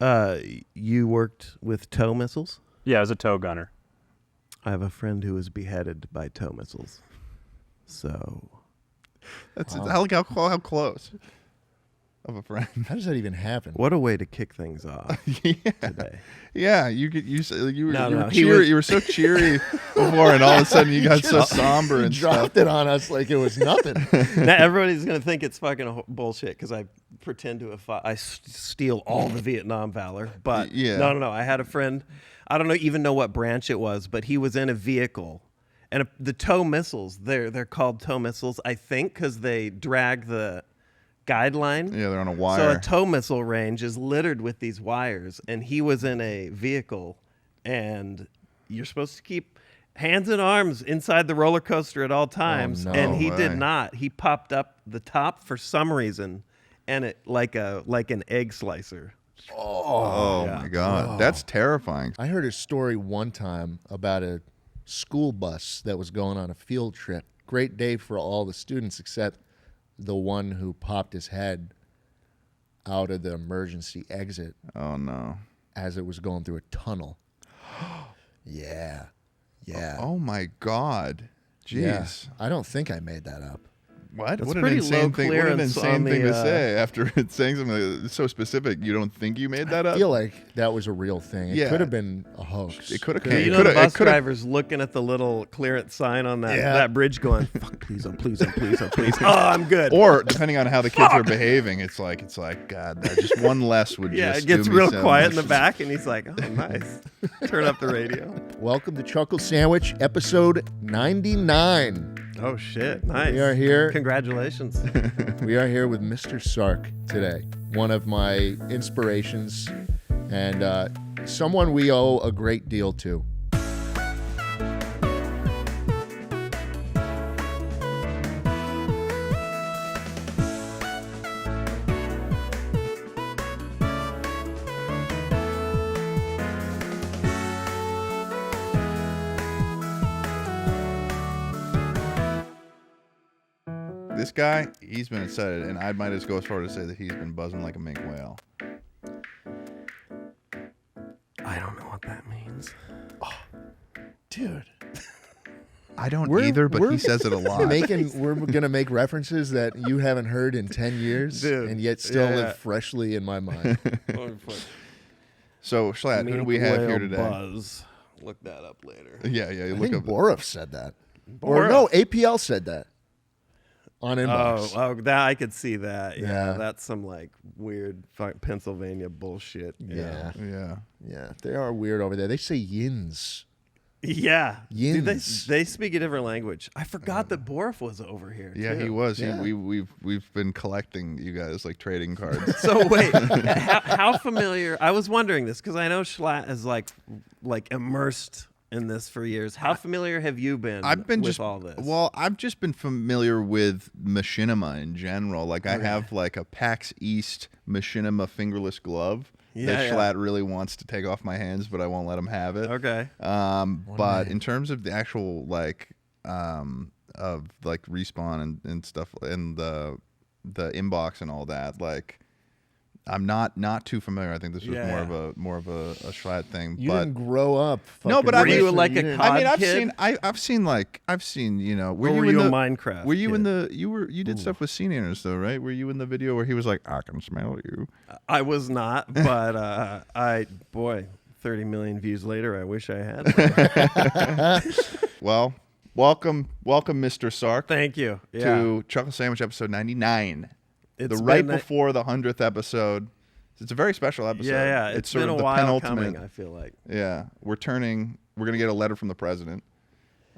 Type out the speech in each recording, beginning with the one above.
You worked with tow missiles? Yeah, as a tow gunner. I have a friend who was beheaded by tow missiles. So That's how close of a friend. How does that even happen? what a way to kick things off today. Yeah, you were No, you were so cheery before, and all of a sudden you got so somber and dropped stuff. it on us like it was nothing. Now everybody's gonna think it's fucking bullshit because I pretend to have fought. I steal all the Vietnam valor, but Yeah. no. I had a friend. I don't even know what branch it was, but he was in a vehicle, and the tow missiles. They're called tow missiles, I think, because they drag the guideline. Yeah, they're on a So wire. a tow missile range is littered with these wires, and he was in a vehicle, and you're supposed to keep hands and arms inside the roller coaster at all times, no and he way. did not. He popped up the top for some reason, and it like an egg slicer. Oh yeah. my God, that's terrifying. I heard a story one time about a school bus that was going on a field trip. Great day for all the students except the one who popped his head out of the emergency exit Oh no. as it was going through a tunnel. Yeah. Oh my God. Jeez. Yeah. I don't think I made that up. What? That's What an pretty insane low thing! What an clearance insane on thing the, to say after it's saying something that's so specific. You don't think you made that I up? feel like that was a real thing. It Yeah. could have been a hoax. It could have. You know, the bus driver's looking at the little clearance sign on that bridge, going, "Fuck, please, please, please, please." Oh, I'm good. Or depending on how the kids are behaving, it's like God, that just one less would Yeah, just it gets do me real so quiet much. in the back, and he's like, "Oh, nice." Turn up the radio. Welcome to Chuckle Sandwich, episode 99. Oh shit! Nice. We are here. Congratulations. We are here with Mr. Sark today, one of my inspirations and someone we owe a great deal to. This guy, he's been excited, and I might as go as far to say that he's been buzzing like a minke whale. I don't know what that means. Dude. I don't We're- either, but we're- he says it a lot. We're going to make references that you haven't heard in 10 years Dude, and yet still yeah. live freshly in my mind. So, Schlatt, who do we have here today? Buzz. Look that up later. Yeah, I look think up. Borov said that. Or no, APL said that on inbox. Oh, that I could see that. Yeah, Yeah. that's some like weird Pennsylvania bullshit. Yeah. Yeah. Yeah, they are weird over there. They say yins. Yeah. Dude, Yins. they speak a different language. I forgot that Borf was over here. Yeah, too. he was. Yeah. We've been collecting you guys like trading cards. So wait, how familiar? I was wondering this because I know Schlatt is like immersed in this for years. How familiar have you been? I've been with just all this. Well, I've just been familiar with Machinima in general. Like I have like a PAX East Machinima fingerless glove that Schlatt really wants to take off my hands, but I won't let him have it. Okay. But in terms of the actual like of like respawn and stuff and the inbox and all that, like I'm not too familiar. I think this was more of a Schlatt thing. You but didn't grow up. No, but fucking I mean, you like a didn't- cop? I mean, Odd kid? I've seen, you know, Or were you a Minecraft? Were you in kid? the, you did stuff with Seniors though, right? Were you in the video where he was like, I can smell you? I was not, but 30 million views later, I wish I had. Well, welcome, Mr. Sark, Thank you. Yeah. to Chuckle Sandwich episode 99. It's the right been before the 100th episode. It's a very special episode. Yeah. It's been sort a of the while penultimate. coming, I feel like. Yeah, we're going to get a letter from the president.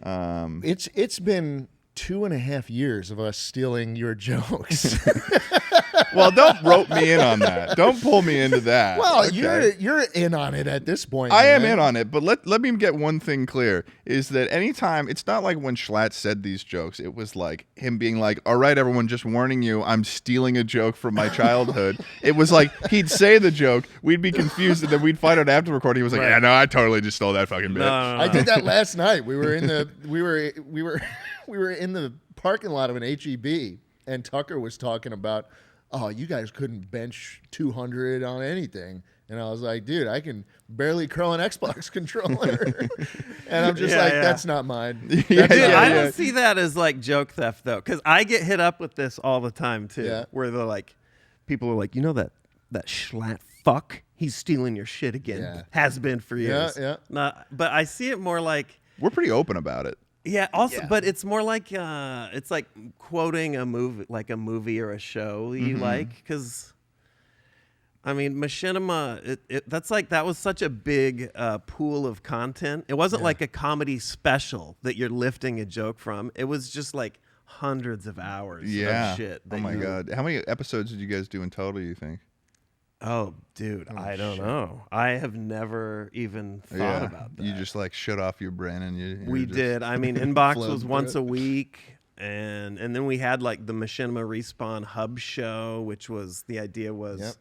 It's been 2.5 years of us stealing your jokes. Well, don't rope me in on that. Don't pull me into that. Well, okay? you're in on it at this point. I am man. in on it, but let me get one thing clear, is that anytime, it's not like when Schlatt said these jokes, it was like him being like, all right, everyone, just warning you, I'm stealing a joke from my childhood. It was like he'd say the joke, we'd be confused, and then we'd find out after the recording, he was like, yeah, no, I totally just stole that fucking bit. No. I did that last night. We were in the we were in the parking lot of an HEB, and Tucker was talking about, oh, you guys couldn't bench 200 on anything. And I was like, dude, I can barely curl an Xbox controller. And I'm just Yeah, like, yeah. that's not mine. Yeah, Dude, yeah, I yeah. don't see that as like joke theft though, because I get hit up with this all the time too. Yeah. Where they're like, people are like, you know that Schlatt fuck, he's stealing your shit again. Yeah. Has been for years. Yeah. Not, but I see it more like, We're pretty open about it. yeah. Also, Yeah. but it's more like it's like quoting a movie or a show you like, because. I mean, Machinima, that was such a big pool of content. It wasn't like a comedy special that you're lifting a joke from. It was just like hundreds of hours Yeah. of shit. Oh my god. How many episodes did you guys do in total, you think? Oh, dude, I don't know. I have never even thought about that. You just like shut off your brain and you We just, did. I mean, Inbox Flowed was through once it. a week. And then we had like the Machinima Respawn Hub show, which was, the idea was... Yep.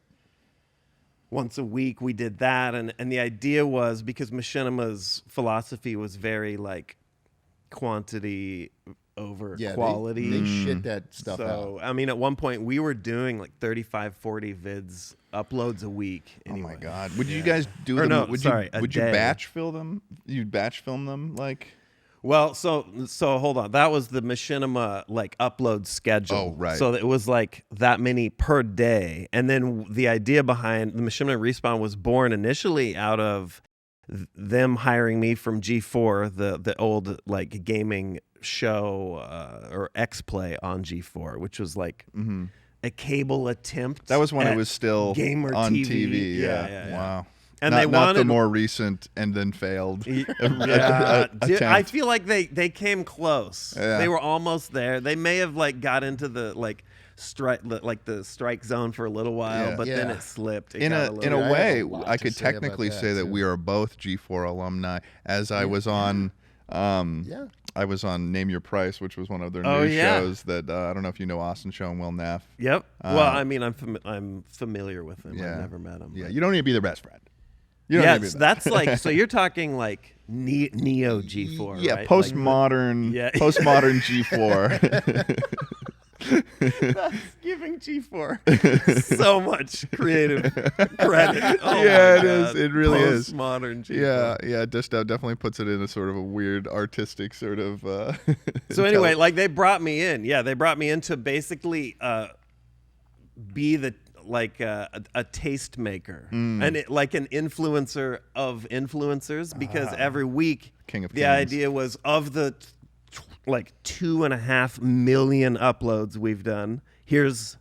Once a week we did that, and the idea was, because Machinima's philosophy was very like quantity over Yeah, quality. They shit that stuff out. So I mean, at one point we were doing like 35, 40 vids uploads a week. Anyway. Oh my god. Would you guys do Or them? no, would sorry, you a would you day. batch film them? You'd batch film them like Well, so hold on. That was the Machinima like upload schedule. Oh, right. So it was like that many per day. And then the idea behind the Machinima Respawn was born initially out of them hiring me from G4, the old like gaming show or X-Play on G4, which was like a cable attempt. that was when it at was still gamer on TV. TV. Yeah. Yeah. Wow. And not, they not the wanted- more recent and then failed. Yeah, attempt. I feel like they came close. Yeah. They were almost there. They may have like got into the like the strike zone for a little while, Yeah. but then Yeah. it slipped. It in got a little- I have way, a lot I to could say about technically that, say that too. we are both G4 alumni, as I was on. Yeah. I was on Name Your Price, which was one of their Oh, new yeah. shows that I don't know if you know Austin Show and Will Neff. Yep. Well, I mean, I'm familiar with him. Yeah. I've never met him. Yeah, but- you don't need to be their best friend. You don't need to be Yes, their- that's like, so you're talking like Neo G4, yeah, right? postmodern, Yeah. postmodern G4. That's giving G4 so much creative credit. Oh Yeah, my it is. God. It really is. Postmodern G4. yeah, just definitely puts it in a sort of a weird artistic sort of. So anyway, like they brought me in. Yeah, they brought me in to basically be the like a tastemaker and like an influencer of influencers, because every week King of the Kings. idea was, of the like 2.5 million uploads we've done, here's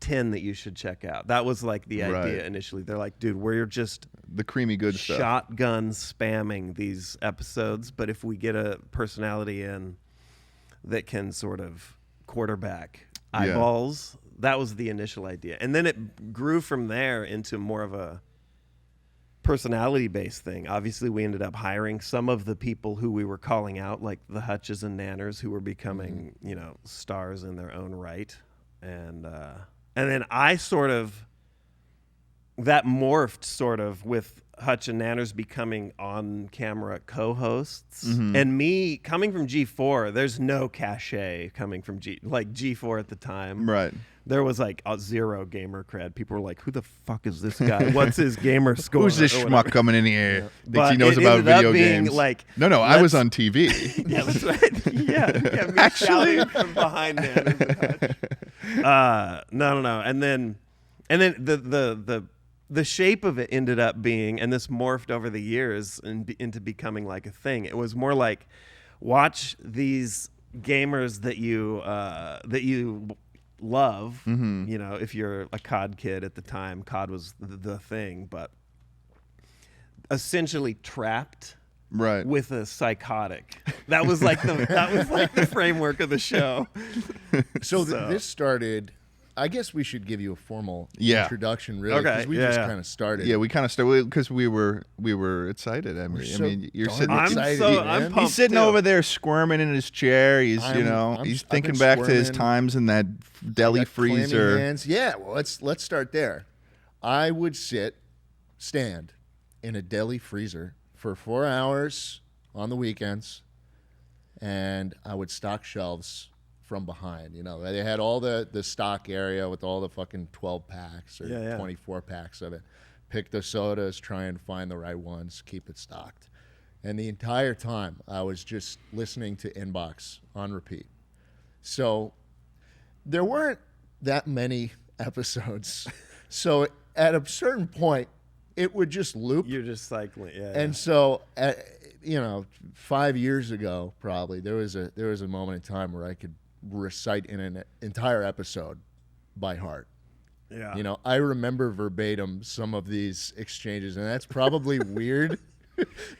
10 that you should check out. That was like the idea Right. initially. They're like, dude, we're just the creamy good stuff. shotgun spamming these episodes, but if we get a personality in that can sort of quarterback eyeballs, that was the initial idea. And then it grew from there into more of a personality based thing. Obviously we ended up hiring some of the people who we were calling out, like the Hutches and Nanners, who were becoming, you know, stars in their own right. And then I sort of, that morphed sort of with Hutch and Nanners becoming on-camera co-hosts, and me coming from G4. There's no cachet coming from G4 at the time. Right. There was like a zero gamer cred. People were like, "Who the fuck is this guy? What's his gamer score? Who's this or schmuck whatever?" coming in here? Thinks But he knows it about ended up video being games. like, no, I was let's- on TV. Yeah, that's right. Yeah, me Actually- shouting from behind Nanners and Hutch. No. And then the shape of it ended up being, and this morphed over the years into becoming like a thing. It was more like, watch these gamers that you love. You know, if you're a COD kid at the time, COD was the thing, but essentially trapped Right. with a psychotic. That was like the framework of the show. So this started. I guess we should give you a formal Yeah. introduction, really, Okay, because we yeah, just yeah. kind of started. Yeah, we kind of started because we were excited. I mean, so you're darn sitting. I'm excited, so man. I'm He's pumped He's sitting too. over there squirming in his chair. He's I'm he's I've thinking been back to his squirming. times in that deli Got clammy freezer. hands. Yeah, well, let's start there. I would stand in a deli freezer for 4 hours on the weekends, and I would stock shelves from behind. You know, they had all the stock area with all the fucking 12 packs or Yeah, yeah. 24 packs of it. pick the sodas, try and find the right ones, keep it stocked. And the entire time, I was just listening to Inbox on repeat. So there weren't that many episodes. So at a certain point, it would just loop. You're just cycling, yeah. And so, 5 years ago, probably there was a moment in time where I could recite an entire episode by heart. Yeah. You know, I remember verbatim some of these exchanges, and that's probably weird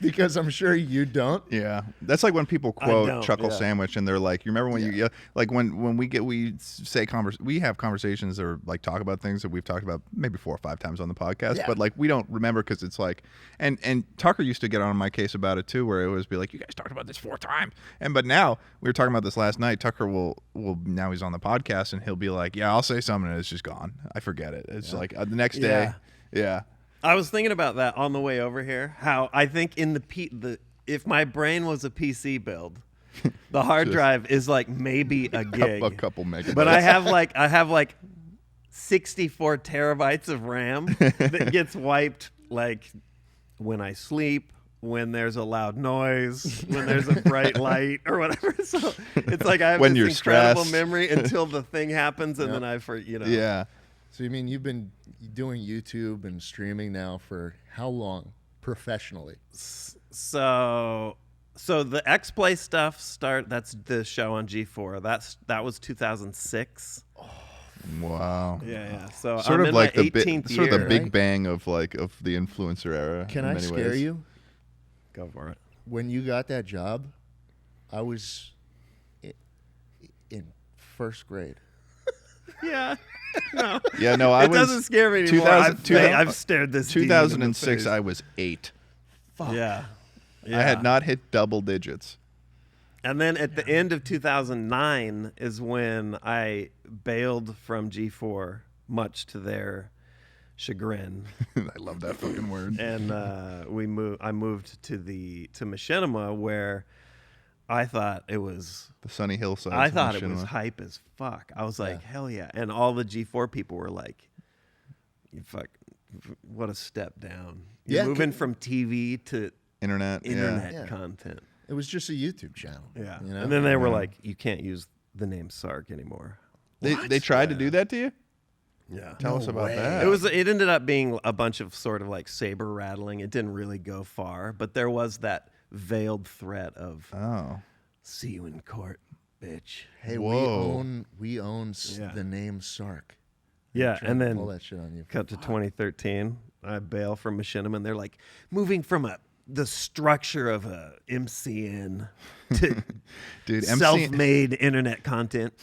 because I'm sure you don't. Yeah, that's like when people quote Chuckle Sandwich, and they're like, "You remember when you like when we say we have conversations or like talk about things that we've talked about maybe 4 or 5 times on the podcast, but like we don't remember because it's like." And Tucker used to get on my case about it too, where it was be like, "You guys talked about this 4 times," but now we were talking about this last night. Tucker will now he's on the podcast, and he'll be like, "Yeah, I'll say something, and it's just gone. I forget it. It's like the next day." Yeah. I was thinking about that on the way over here. How I think in if my brain was a PC build, the hard drive is like maybe a gig, a couple megabytes. But I have like 64 terabytes of RAM that gets wiped like when I sleep, when there's a loud noise, when there's a bright light or whatever. So it's like I have this incredible memory until the thing happens, and then Yeah. So you mean you've been doing YouTube and streaming now for how long professionally? So the X-Play stuff that's the show on G4. That was 2006. Oh, wow. Yeah. So sort I'm of like the 18th year, sort of the big bang of the influencer era. Can I scare ways. you? Go for it. When you got that job, I was in first grade. Yeah. No. Yeah, no, it doesn't scare me anymore. I've stared this 2006, I was 8. Fuck. Yeah. I had not hit double digits. And then at the end of 2009 is when I bailed from G4, much to their chagrin. I love that fucking word. And I moved to Machinima, where I thought it was the sunny hillside. I thought it was hype as fuck. I was like, hell yeah. And all the G4 people were like, you fuck, what a step down. You're moving from TV to internet content. It was just a YouTube channel. Yeah. You know? And then they were like, you can't use the name Sark anymore. They tried to do that to you? Yeah. Tell us about that. It ended up being a bunch of sort of like saber rattling. It didn't really go far, but there was that veiled threat of see you in court, bitch. Hey, we own the name Sark. Yeah, and then pull that shit on you. Cut to 2013. I bail from Machinima, and they're like moving from the structure of a MCN to self-made internet content.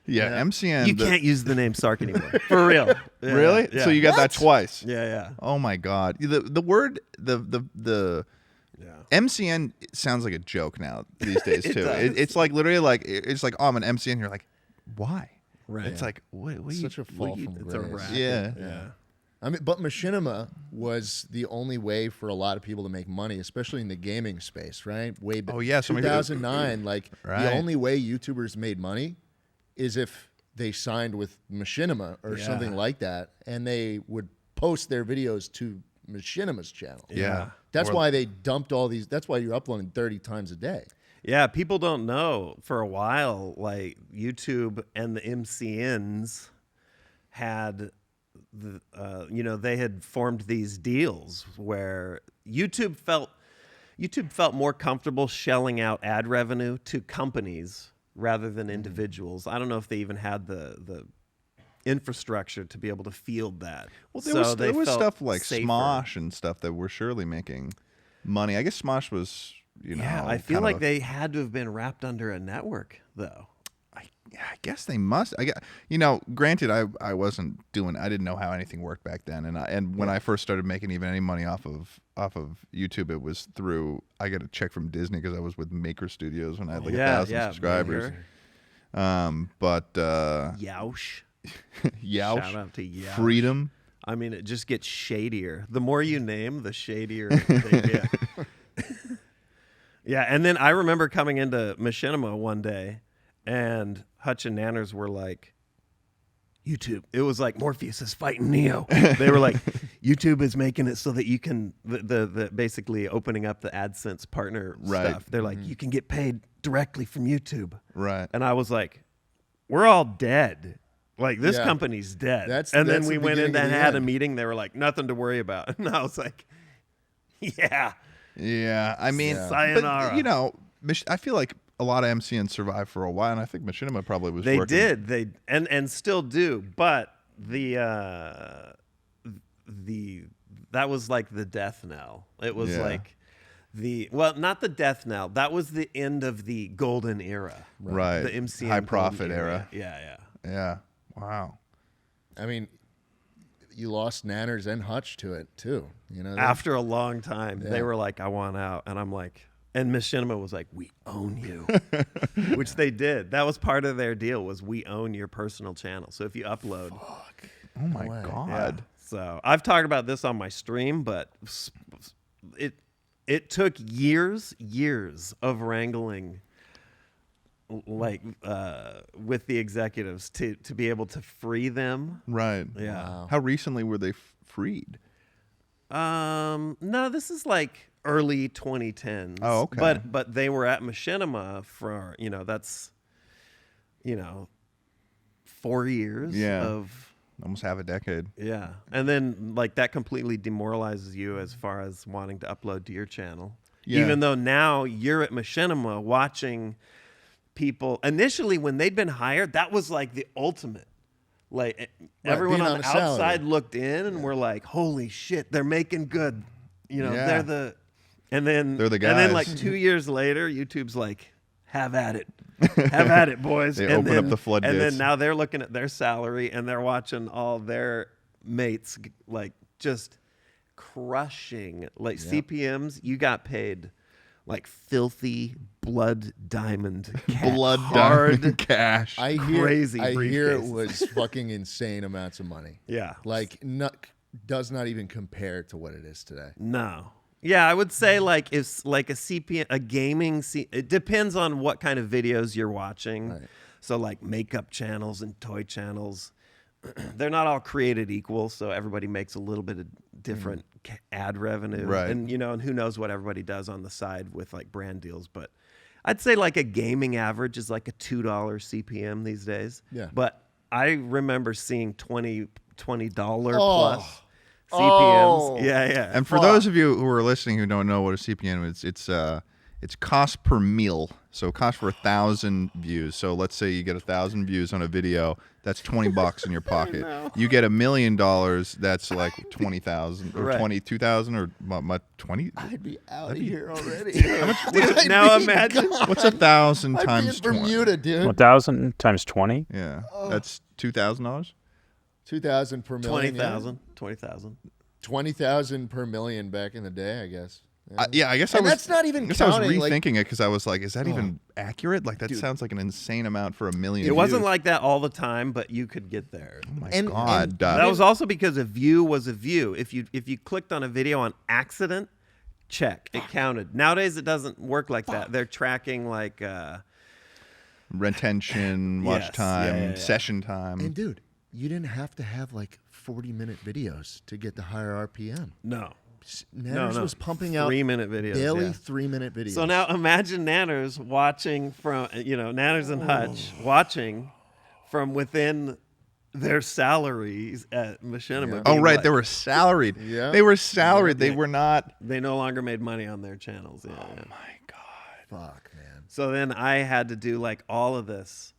Yeah, MCN. You can't use the name Sark anymore. For real. Yeah, really? Yeah. So you got that twice. Yeah. Oh my God. The word MCN sounds like a joke now these days too. It's like literally like it's like, oh, I'm an MCN. You're like, why? Right. It's like what such a fall from grace. It's a racket. Yeah. I mean, but Machinima was the only way for a lot of people to make money, especially in the gaming space, right? Way back. Oh yeah, 2009. Like right. The only way YouTubers made money is if they signed with Machinima or something like that, and they would post their videos to Machinima's channel. Yeah. That's why they dumped all these. That's why you're uploading 30 times a day. Yeah, people don't know. For a while, like YouTube and the MCNs had, they had formed these deals where YouTube felt more comfortable shelling out ad revenue to companies rather than individuals. I don't know if they even had the infrastructure to be able to field that. Well, there was stuff like safer. Smosh and stuff that were surely making money. I guess Smosh was, I feel like they had to have been wrapped under a network, though. I guess they must. Granted, I didn't know how anything worked back then, and when I first started making even any money off of YouTube, it was through I got a check from Disney because I was with Maker Studios when I had like 1,000 subscribers. But Yoush. Yoush. Shout out to Yoush. Freedom. I mean, it just gets shadier. The more you name, the shadier they get. Yeah, and then I remember coming into Machinima one day, and Hutch and Nanners were like, YouTube. It was like Morpheus is fighting Neo. They were like, YouTube is making it so that you can the basically opening up the AdSense partner stuff. They're like, you can get paid directly from YouTube. Right. And I was like, we're all dead. Like this company's dead. Then we went in and had a meeting. They were like, nothing to worry about. And I was like, yeah. Yeah. I mean, sayonara. But, you know, I feel like a lot of MCNs survived for a while, and I think Machinima probably was working. They did. And still do. But that was like the death knell. It was like not the death knell. That was the end of the golden era. Right. The MCN high profit era. Yeah. Wow. I mean, you lost Nanners and Hutch to it too. You know, after a long time, they were like, I want out. And I'm like, and Machinima was like, we own you, which they did. That was part of their deal was we own your personal channel. So if you upload. Fuck. Oh my God. Yeah. So I've talked about this on my stream, but it took years of wrangling like with the executives to be able to free them. Right. Yeah. Wow. How recently were they freed? No, this is like early 2010s. Oh, okay. But they were at Machinima for, that's 4 years of almost half a decade. Yeah. And then like that completely demoralizes you as far as wanting to upload to your channel. Yeah. Even though now you're at Machinima watching people. Initially when they'd been hired, that was like the ultimate. Like everyone on the outside looked in and were like, holy shit, they're making good. They're the and then they're the guys. And then like 2 years later, YouTube's like, have at it. Have at it, boys. They open up the floodgates. And then now they're looking at their salary and they're watching all their mates like just crushing. Like CPMs, you got paid like filthy blood diamond cash. Blood diamond cash. I hear it was fucking insane amounts of money. Yeah. Like does not even compare to what it is today. No. Yeah, I would say like it's like a CPM, a gaming. It depends on what kind of videos you're watching. Right. So like makeup channels and toy channels, they're not all created equal. So everybody makes a little bit of different ad revenue, right? And and who knows what everybody does on the side with like brand deals. But I'd say like a gaming average is like a $2 CPM these days. Yeah. But I remember seeing $20 plus. CPMs. Yeah. And for those of you who are listening who don't know what a CPM is, it's cost per mil. So cost for 1,000 views. So let's say you get 1,000 views on a video, that's $20 in your pocket. You get $1 million, that's like 20,000 or 22,000 or 20. I'd be out of here already. Now imagine what's 1,000 times 20? Bermuda, dude. 1,000 times 20. Yeah, that's $2,000. 2,000 per million. 20,000. 20,000 per million back in the day, I guess. I guess that's not even counting. I was rethinking it because I was like, is that even accurate? Like that sounds like an insane amount for $1 million. It wasn't like that all the time, but you could get there. Oh my God. That was also because a view was a view. If you clicked on a video on accident, check. It counted. Nowadays it doesn't work like that. They're tracking like retention, watch time, session time. And dude, you didn't have to have like 40-minute videos to get the higher RPM. No. Nanners was pumping out 3-minute videos. Daily 3-minute videos. So now imagine Nanners watching from, Nanners and Hutch watching from within their salaries at Machinima. Yeah. Oh, right. Like, they were salaried. Yeah. They were salaried. They were not. They no longer made money on their channels. Yeah, my God. Fuck, man. So then I had to do like all of this,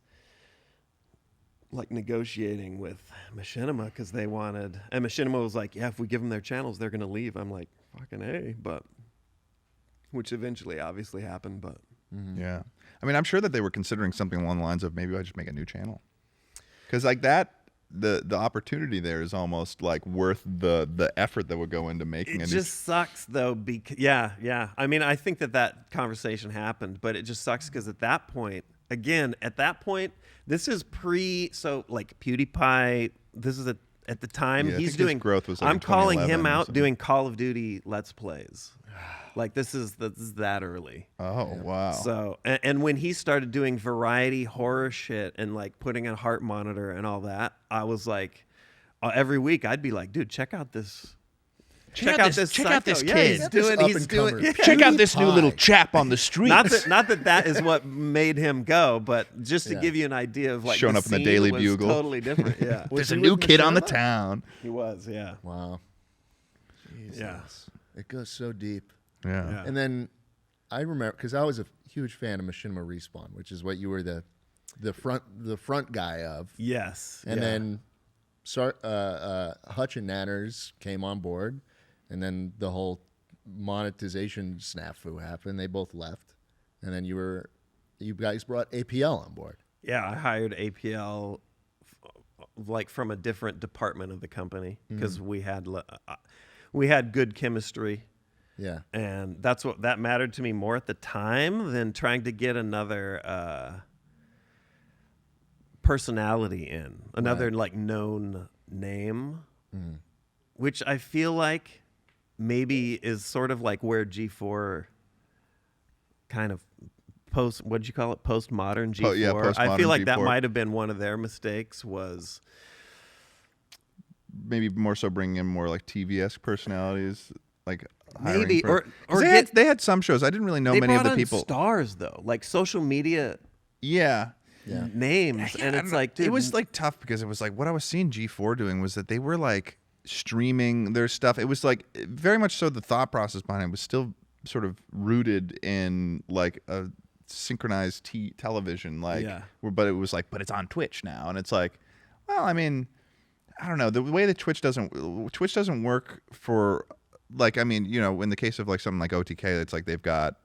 like negotiating with Machinima because they wanted, and Machinima was like, yeah, if we give them their channels, they're going to leave. I'm like, fucking A, but, which eventually obviously happened, but. Yeah. I mean, I'm sure that they were considering something along the lines of maybe I just make a new channel. Because like that, the opportunity there is almost like worth the effort that would go into making it. It just sucks though, because yeah. I mean, I think that conversation happened, but it just sucks because at that point, this is so like PewDiePie. This is at the time he's doing growth was. Like I'm calling him out doing Call of Duty Let's Plays. Like this is that early. Oh wow. So and when he started doing variety horror shit and like putting a heart monitor and all that, I was like, every week I'd be like, dude, check out this. Check out this kid. He's doing. Yeah. Check out this new little chap on the street. Not that is what made him go, but just to give you an idea of like showing up in the Daily Bugle. Totally different. Yeah, there's a new kid on the town. He was. Yeah. Wow. Jesus. Yeah. It goes so deep. Yeah. And then I remember because I was a huge fan of Machinima Respawn, which is what you were the front guy of. Yes. And then Hutch and Nanners came on board. And then the whole monetization snafu happened. They both left, and then you guys brought APL on board. Yeah, I hired APL like from a different department of the company because we had good chemistry. Yeah, and that mattered to me more at the time than trying to get another personality in, another like known name, which I feel like maybe is sort of like where G4 kind of what'd you call it? Postmodern G4. Oh, yeah, postmodern I feel like G4. that might have been one of their mistakes was maybe more so bringing in more like TV-esque personalities, like maybe or they had some shows. I didn't really know many of the people. Stars though, like social media. Yeah. Names, and it's like, dude, it was like tough because it was like what I was seeing G4 doing was that they were like streaming their stuff. It was like very much so the thought process behind it was still sort of rooted in like a synchronized television, like, but it was like, but it's on Twitch now, and it's like, well, I mean, I don't know, the way that Twitch doesn't work for, like, I mean, you know, in the case of like something like OTK, it's like they've got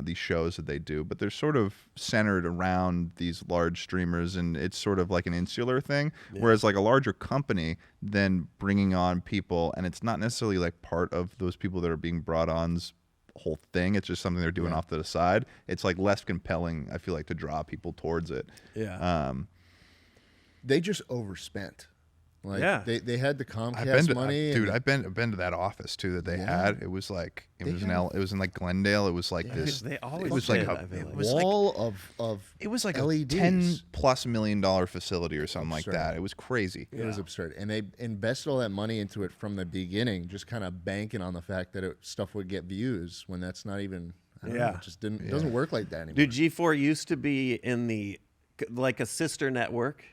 these shows that they do, but they're sort of centered around these large streamers, and it's sort of like an insular thing. Whereas like a larger company then bringing on people, and it's not necessarily like part of those people that are being brought on's whole thing. It's just something they're doing off to the side. It's like less compelling, I feel like, to draw people towards it. Yeah. They just overspent. Like, they had the Comcast money. I've been to that office too that they had. It was like it was in like Glendale. It was like this. They always it was like wall of it was like LEDs. a $10+ million facility or something like that. It was crazy. It was absurd, and they invested all that money into it from the beginning, just kind of banking on the fact that stuff would get views when that's not even. I don't know, it just didn't. It doesn't work like that anymore. Dude, G4 used to be in the like a sister network.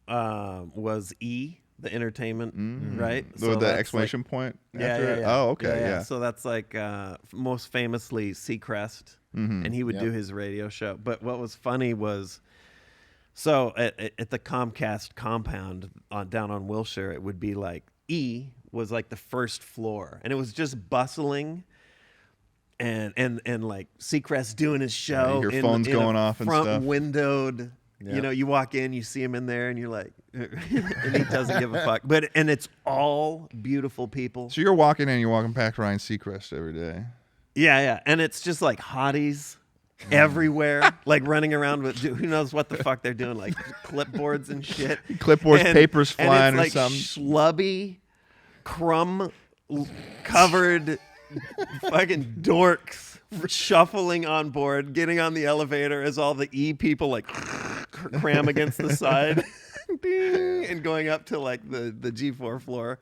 Was E. The entertainment, right? So the exclamation point after it? Oh, okay, yeah. So that's like most famously Seacrest, and he would do his radio show. But what was funny was, so at the Comcast compound down on Wilshire, it would be like E was like the first floor, and it was just bustling. And like Seacrest doing his show, your phone's going off and stuff. Front windowed. You know, you walk in, you see him in there, and you're like, and he doesn't give a fuck. And it's all beautiful people. So you're walking past Ryan Seacrest every day. Yeah, and it's just like hotties everywhere, like running around with who knows what the fuck they're doing, like clipboards and shit. Papers flying and it's or like something. Schlubby, crumb covered fucking dorks shuffling on board, getting on the elevator as all the E people like cram against the side ding, and going up to like the G4 floor.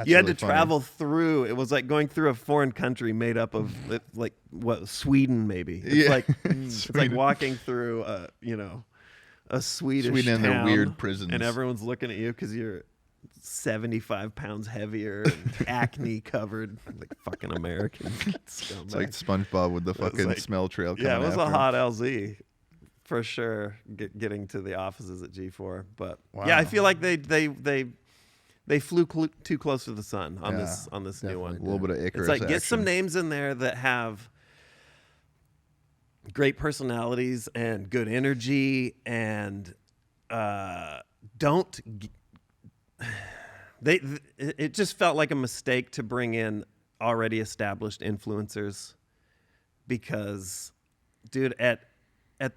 You had to travel through. It was like going through a foreign country made up of like what, Sweden maybe. It's like it's like walking through a Swedish Sweden and their town, weird prisons, and everyone's looking at you because you're 75 pounds heavier, and acne covered, like fucking American. It's like SpongeBob with the fucking smell trail coming it was after a him. hot LZ for sure. Getting to the offices at G4, but yeah, I feel like they flew too close to the sun on this new one. A little bit of Icarus It's like get action. some names in there that have great personalities and good energy, and it just felt like a mistake to bring in already established influencers, because, dude, at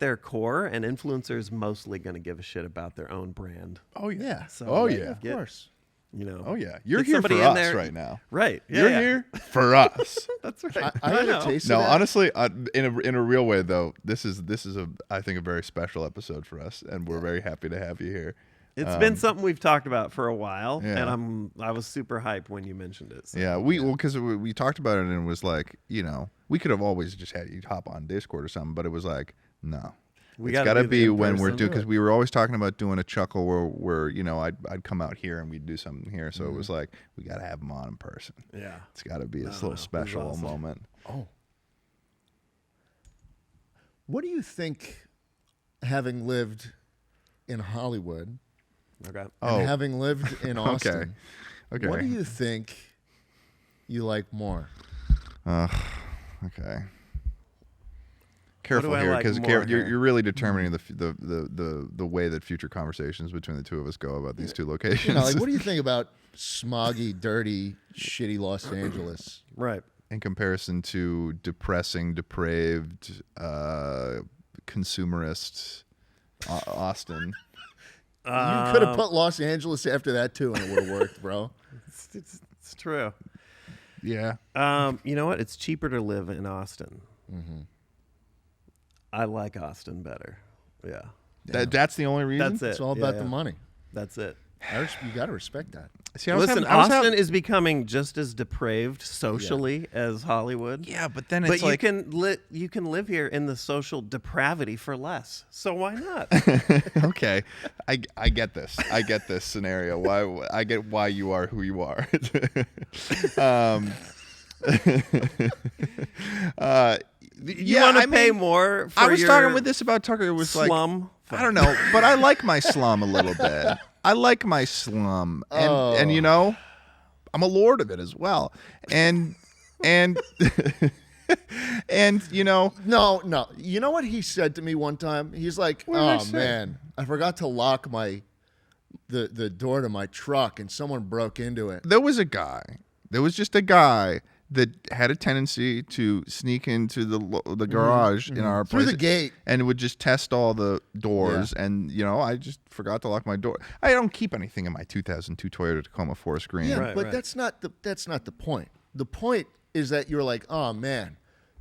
their core, an influencer is mostly going to give a shit about their own brand. Oh yeah. So, of course. You know. Oh yeah, you're Get here for somebody in us there. right now. Right. Yeah, You're yeah. here for us. That's right. I had a know. taste No, of that. honestly, in a real way though, this is I think a very special episode for us, and we're very happy to have you here. It's been something we've talked about for a while, Yeah. and I was super hyped when you mentioned it. So. Yeah, because we talked about it and it was like, you know, we could have always just had you hop on Discord or something, but it was like, no. It's gotta got to do the be when we're in-person. doing, because we were always talking about doing a Chuckle where you know I'd come out here and we'd do something here, so it was like we got to have them on in person. Yeah. It's got to be this No, little it was special awesome. moment. Oh. What do you think, having lived in Hollywood Okay. Oh, and having lived in Austin, okay. what do you think you like more? Okay. Careful do I here, like because more here? you're really determining the way that future conversations between the two of us go about these two locations. You know, like, what do you think about smoggy, dirty, shitty Los Angeles? Right. in comparison to depressing, depraved, consumerist Austin? You could have put Los Angeles after that too, and it would have worked, bro. It's true. Yeah. You know what? It's cheaper to live in Austin. Mm-hmm. I like Austin better. Yeah. That's the only reason? That's it. It's all Yeah, about yeah. the money. That's it. You got to respect that. See, I was Listen, having- I was Austin having- is becoming just as depraved socially as Hollywood. Yeah, but then But it's you like... can live here in the social depravity for less. So why not? Okay, I get this. I get this scenario. Why I get why you are who you are. You want to pay more for I was your talking with this about Tucker. It was slum? like I don't know, but I like my slum a little bit. I like my slum, and you know, I'm a lord of it as well. And and you know, No. You know what he said to me one time? He's like, What did I "Oh say?" man, I forgot to lock the door to my truck, and someone broke into it." there was just a guy that had a tendency to sneak into the garage in our Through place the gate. and would just test all the doors. And you know, I just forgot to lock my door. I don't keep anything in my 2002 Toyota Tacoma Forest Green. Yeah, Right, but right. that's not the point. The point is that you're like, "Oh man,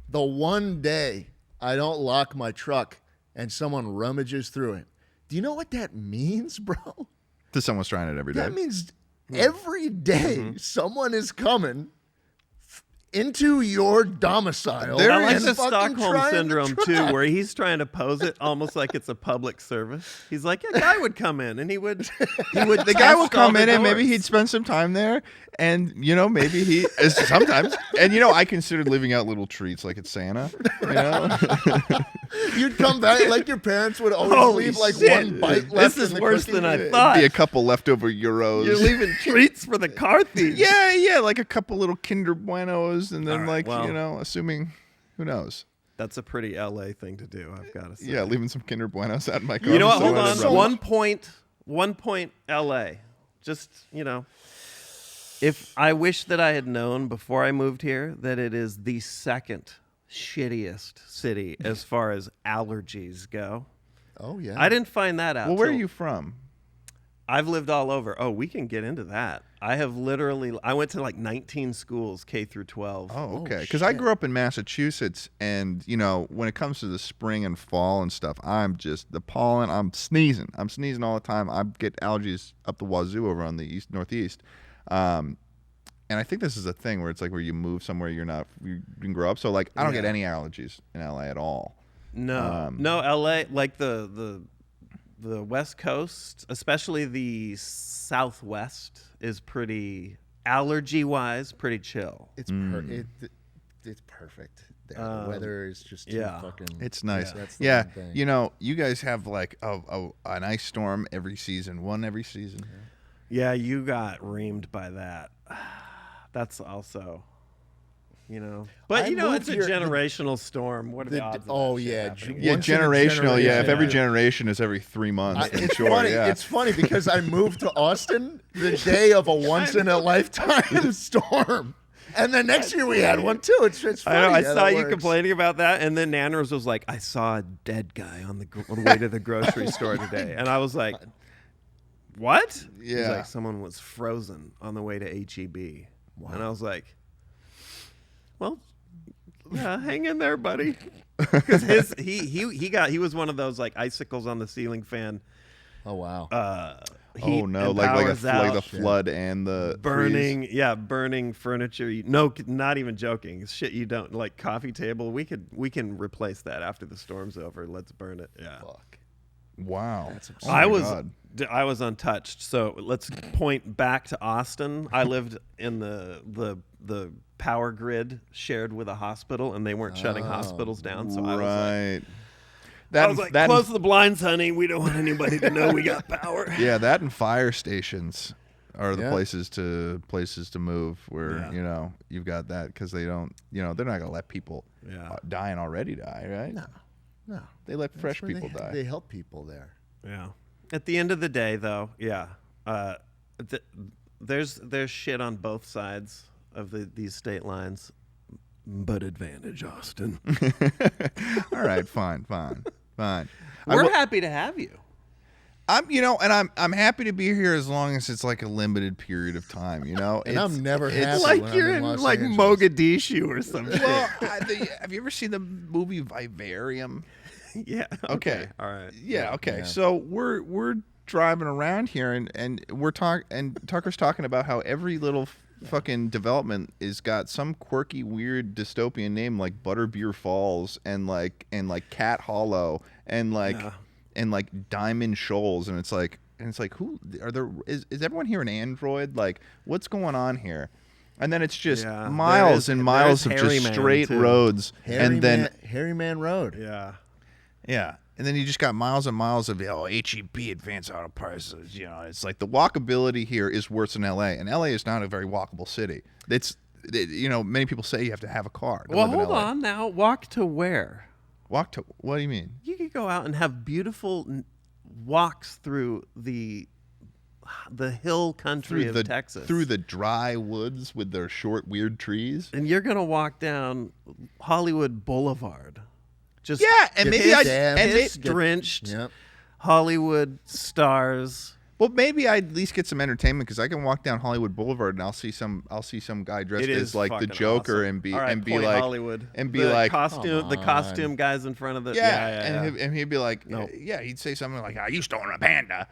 the one day I don't lock my truck and someone rummages through it." Do you know what that means, bro? To someone's trying it every day. That means every day someone is coming into your domicile. There I is like and the fucking Stockholm trying to syndrome try. too, where he's trying to pose it almost like it's a public service. He's like, a guy would come in and he would The guy will come in and maybe he'd spend some time there, and you know, maybe he sometimes, and you know, I considered leaving out little treats like it's Santa. You know, You'd come back like your parents would always Holy leave like shit. one bite left. This is in the worse cookie. than I It'd thought. be a couple leftover euros. You're leaving treats for the car thieves. Yeah, like a couple little Kinder Buenos, and then All right, like well. you know, assuming, who knows? That's a pretty LA thing to do, I've got to say. Yeah, leaving some Kinder Buenos out in my car. You know what? so Hold I on. don't- 1 point LA. Just, you know, if I wish that I had known before I moved here that it is the second shittiest city as far as allergies go. Oh yeah. I didn't find that out. Well, where are till- you from? I've lived all over. Oh, we can get into that. I went to like 19 schools, K through 12. Oh, okay. Because I grew up in Massachusetts, and you know, when it comes to the spring and fall and stuff, I'm just the pollen. I'm sneezing all the time. I get allergies up the wazoo over on the northeast. And I think this is a thing where it's like where you move somewhere you can grow up. So like I don't get any allergies in LA at all. No, LA, like the West Coast, especially the Southwest, is pretty allergy-wise pretty chill. It's it's perfect. There. The weather is just too yeah. fucking. It's nice. That's the Yeah, one thing. you know, you guys have like an ice storm every season, one every season. Yeah, you got reamed by that. That's also, you know. But I you know, moved it's a here- generational storm. What are the odds of that shit yeah, happening? Yeah, once in a generational. Yeah, if every yeah. generation is every 3 months, then It's sure. funny. Yeah. It's funny because I moved to Austin the day of a once in a lifetime storm, and then next year we had one too. It's funny. I know. I how saw that you works. complaining about that, and then Nanners was like, "I saw a dead guy on the way to the grocery store today," and I was like, what? Yeah. He's like, someone was frozen on the way to HEB. Wow. And I was like, well, yeah, hang in there, buddy. Because he was one of those like icicles on the ceiling fan. Oh wow. Oh no, like the flood and the burning, freeze. Burning furniture. No, not even joking. Shit, you don't like coffee table. We can replace that after the storm's over. Let's burn it. Yeah. Fuck. Wow. That's I was untouched. So let's point back to Austin. I lived in the power grid shared with a hospital, and they weren't shutting hospitals down. So I was like, close the blinds, honey. We don't want anybody to know we got power. Yeah, that and fire stations are the places to move where you've got that, because they don't they're not gonna let people die and already die, right? No, they let fresh people die. They help people there. Yeah. At the end of the day, though, there's shit on both sides of these state lines, but advantage Austin. All right, fine. We're happy to have you. I'm happy to be here as long as it's like a limited period of time, And I'm never happy. It's like when you're I'm in Los like Angeles. Mogadishu or something. Well, have you ever seen the movie Vivarium? Yeah. Okay. All right. Yeah. Okay. Yeah. So we're driving around here, and Tucker's talking about how every little fucking development is got some quirky, weird dystopian name, like Butterbeer Falls and like Cat Hollow and like Diamond Shoals, and it's like who are there? Is everyone here an android? Like, what's going on here? And then it's just miles and miles of just straight roads, Harry Man Road. Yeah. Yeah. And then you just got miles and miles of HEB, Advanced Auto Parts. It's like the walkability here is worse than LA, and LA is not a very walkable city. Many people say you have to have a car. Well, hold on now. Walk to where? Walk to, what do you mean? You could go out and have beautiful walks through the hill country of Texas. Through the dry woods with their short, weird trees. And you're going to walk down Hollywood Boulevard. Just and maybe drenched Hollywood stars. Well, maybe I at least get some entertainment, because I can walk down Hollywood Boulevard and I'll see some guy dressed as like the Joker awesome. and be like Hollywood and be like the costume guys in front of the and he'd be like he'd say something like, I used to own a panda,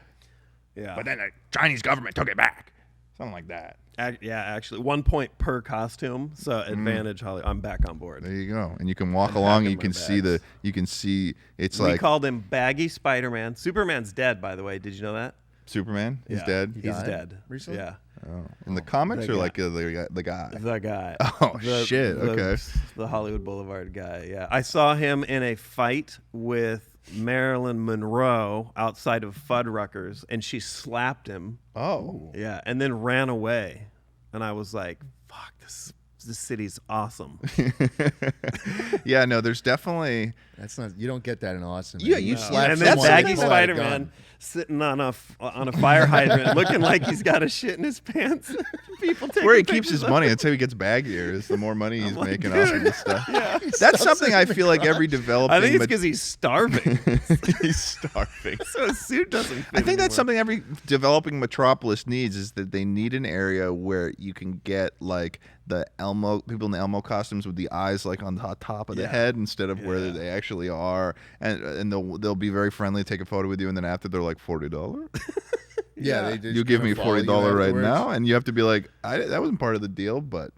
but then the Chinese government took it back, something like that. Actually 1 point per costume, so advantage Hollywood. I'm back on board. There you go. And you can walk along and you can see it's like, we called him Baggy Spider-Man. Superman's dead, by the way. Did you know that? Superman is dead. He's dead recently. Yeah. Oh. In the comics, or like the guy? The guy. Oh shit. Okay. The Hollywood Boulevard guy. Yeah. I saw him in a fight with Marilyn Monroe outside of Fuddruckers, and she slapped him. Oh. Yeah, and then ran away. And I was like, fuck, this city's awesome. Yeah, no, there's definitely... You don't get that in Austin. Yeah, you slap and then someone Baggy with Spider-Man sitting on a fire hydrant looking like he's got a shit in his pants. People take where he keeps his money. That's how he gets baggier, is the more money he's making off of this stuff. Yeah. That's something I feel like every developing... I think it's because he's starving. He's starving. So his suit doesn't fit I think that's anymore. something every developing metropolis needs, is that they need an area where you can get like the people in the Elmo costumes with the eyes like on the top of the head instead of where they actually are, and they'll be very friendly, take a photo with you, and then after they're like $40. Yeah, they just you give me $40 right afterwards. now, and you have to be like, that wasn't part of the deal, but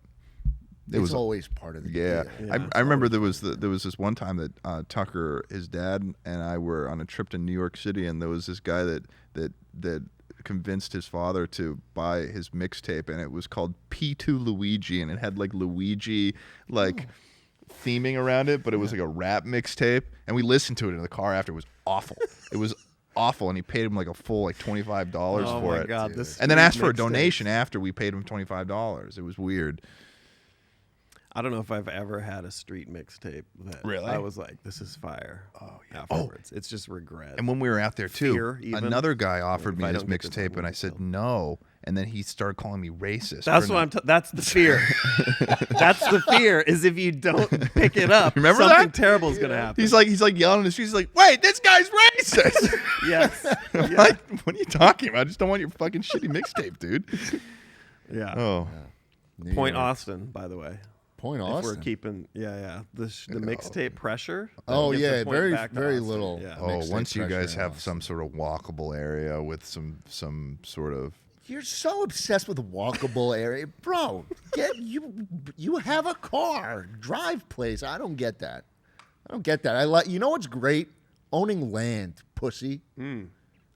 It was always part of the deal. I remember there was this one time that Tucker, his dad, and I were on a trip to New York City, and there was this guy that convinced his father to buy his mixtape, and it was called P2 Luigi, and it had like Luigi theming around it, but it was like a rap mixtape, and we listened to it in the car after. It was awful. It was awful, and he paid him like a full $25 for it. Oh my God, this and then asked for a donation after we paid him $25. It was weird. I don't know if I've ever had a street mixtape that Really? I was like, this is fire. Oh yeah. Afterwards, it's just regret. And when we were out there too, Fear, even. another guy offered If me I his don't get this, I'm mixtape, gonna and I be said killed. no. And then he started calling me racist. That's for what that's the fear. That's the fear. Is if you don't pick it up, Remember something that? terrible is gonna happen. He's like yelling in the streets. He's like, wait, this guy's racist. yes. I'm Yeah. like, what are you talking about? I just don't want your fucking shitty mixtape, dude. Yeah. Oh, New Point York. Austin, by the way. Point If Austin. we're keeping, the mixtape pressure. that Oh, gives a yeah, point very- back to very Austin. little. Yeah. oh, Mixtape once you pressure guys in have Austin. some sort of walkable area with some sort of You're so obsessed with walkable area, bro. You have a car, drive place. I don't get that. I like. You know what's great? Owning land, pussy.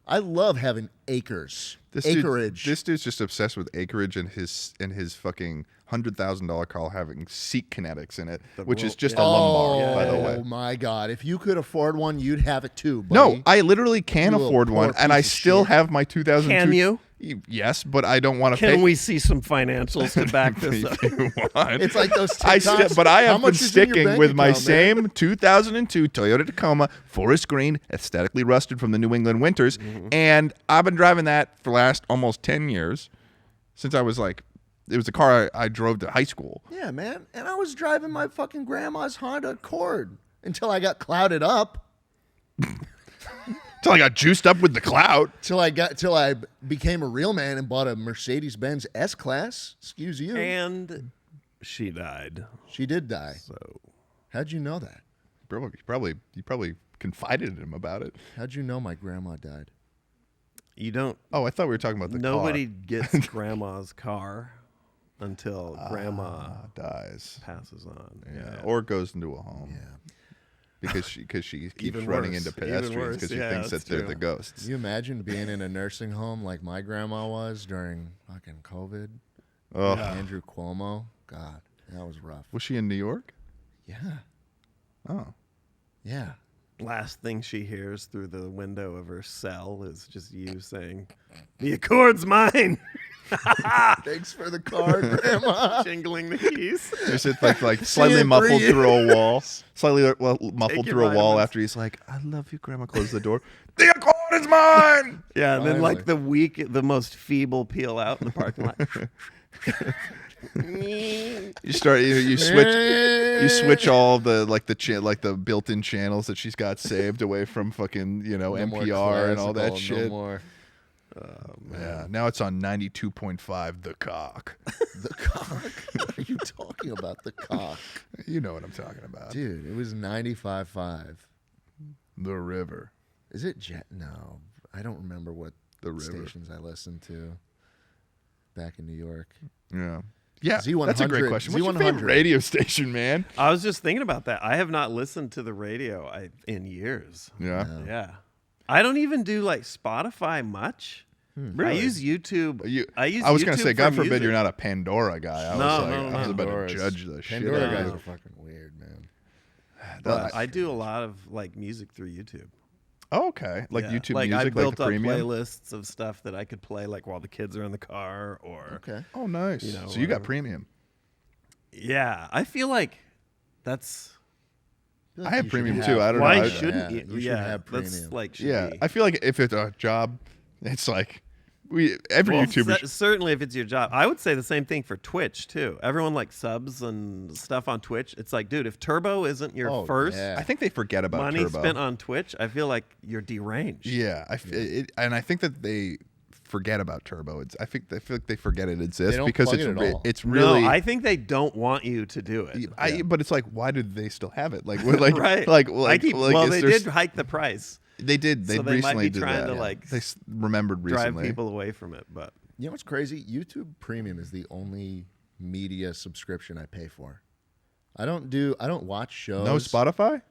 I love having acres, acreage. This dude's just obsessed with acreage and his fucking $100,000 car having seat kinetics in it, which is just a Lumbar, by the way. Oh my God! If you could afford one, you'd have it too. No, buddy. I literally can You a afford one, poor and I piece of still shit. have my 2002. Can you? Yes, but I don't want to pay. Can we see some financials to back this up? if you want. It's like those I TikToks. but I How have been much is in your sticking bank with my account, man? same 2002 Toyota Tacoma, forest green, aesthetically rusted from the New England winters, and I've been driving that for the last almost 10 years, since I was like, it was the car I drove to high school. Yeah, man. And I was driving my fucking grandma's Honda Accord until I got clouded up. Till I got juiced up with the clout. Till I became a real man and bought a Mercedes-Benz S-Class. Excuse you. And she died. She did die. So How'd you know that? Bro, you probably confided in him about it. How'd you know my grandma died? you don't. Oh, I thought we were talking about the Nobody car. gets grandma's car until grandma dies. passes on. Yeah, or goes into a home. Yeah. Because she keeps Even running worse. into Even pedestrians worse. because she Yeah, thinks that that's they're true. the ghosts. Can you imagine being in a nursing home like my grandma was during fucking COVID? Oh, Andrew Cuomo. God, that was rough. was she in New York? Yeah. Oh, Yeah. Last thing she hears through the window of her cell is just you saying, "The Accord's mine," Thanks for the car, Grandma. jingling the keys. just it's like slightly it muffled for through a wall, slightly muffled Take your through a wall vitamins. after he's like, "I love you, Grandma." Close the door. The Accord is mine. Yeah, and then like Finally. the most feeble peel out in the parking lot. You start you switch all the the built-in channels that she's got saved away from fucking No more NPR and all that classical, shit. No more. Yeah, now it's on 92.5 The Cock. The cock. What are you talking about? The cock. You know what I'm talking about. Dude, it was 95.5. The River. Is it Jet? No. I don't remember what The River. stations I listened to back in New York. Yeah. Yeah, Z100. that's a great question. What's your favorite Z100. radio station, man? I was just thinking about that. I have not listened to the radio in years. Yeah. Yeah, I don't even do like Spotify much. I use YouTube. I was going to YouTube say, for God forbid music. you're not a Pandora guy. I was about to Pandora's- judge the shit Pandora out guys of are you. fucking weird, man. But I do a lot of like music through YouTube. Oh, okay. Like Yeah. YouTube like music, I built like the up premium? playlists of stuff that I could play like while the kids are in the car or Okay. Oh, nice. You know, So you got whatever. premium. yeah. I feel like that's I have premium too. I don't know. why I- shouldn't yeah, you? you should yeah, have that's premium. like should Yeah, be. I feel like if it's a job, it's like every Well, YouTuber. certainly if it's your job. I would say the same thing for Twitch too. Everyone like subs and stuff on Twitch. It's like, dude, if Turbo isn't your Oh, first yeah. I think they forget about money Turbo. spent on Twitch, I feel like you're deranged. Yeah, and I think that they forget about Turbo. I feel like they forget it exists don't because plug it's it at all. it's really. No, I think they don't want you to do it. But it's like, why do they still have it? Like, like, right. like, well, is they there- did hike the price. They did. They So they might recently be did trying that. to, like, they remembered recently. Drive people away from it, but You know what's crazy? YouTube Premium is the only media subscription I pay for. I don't watch shows. No Spotify.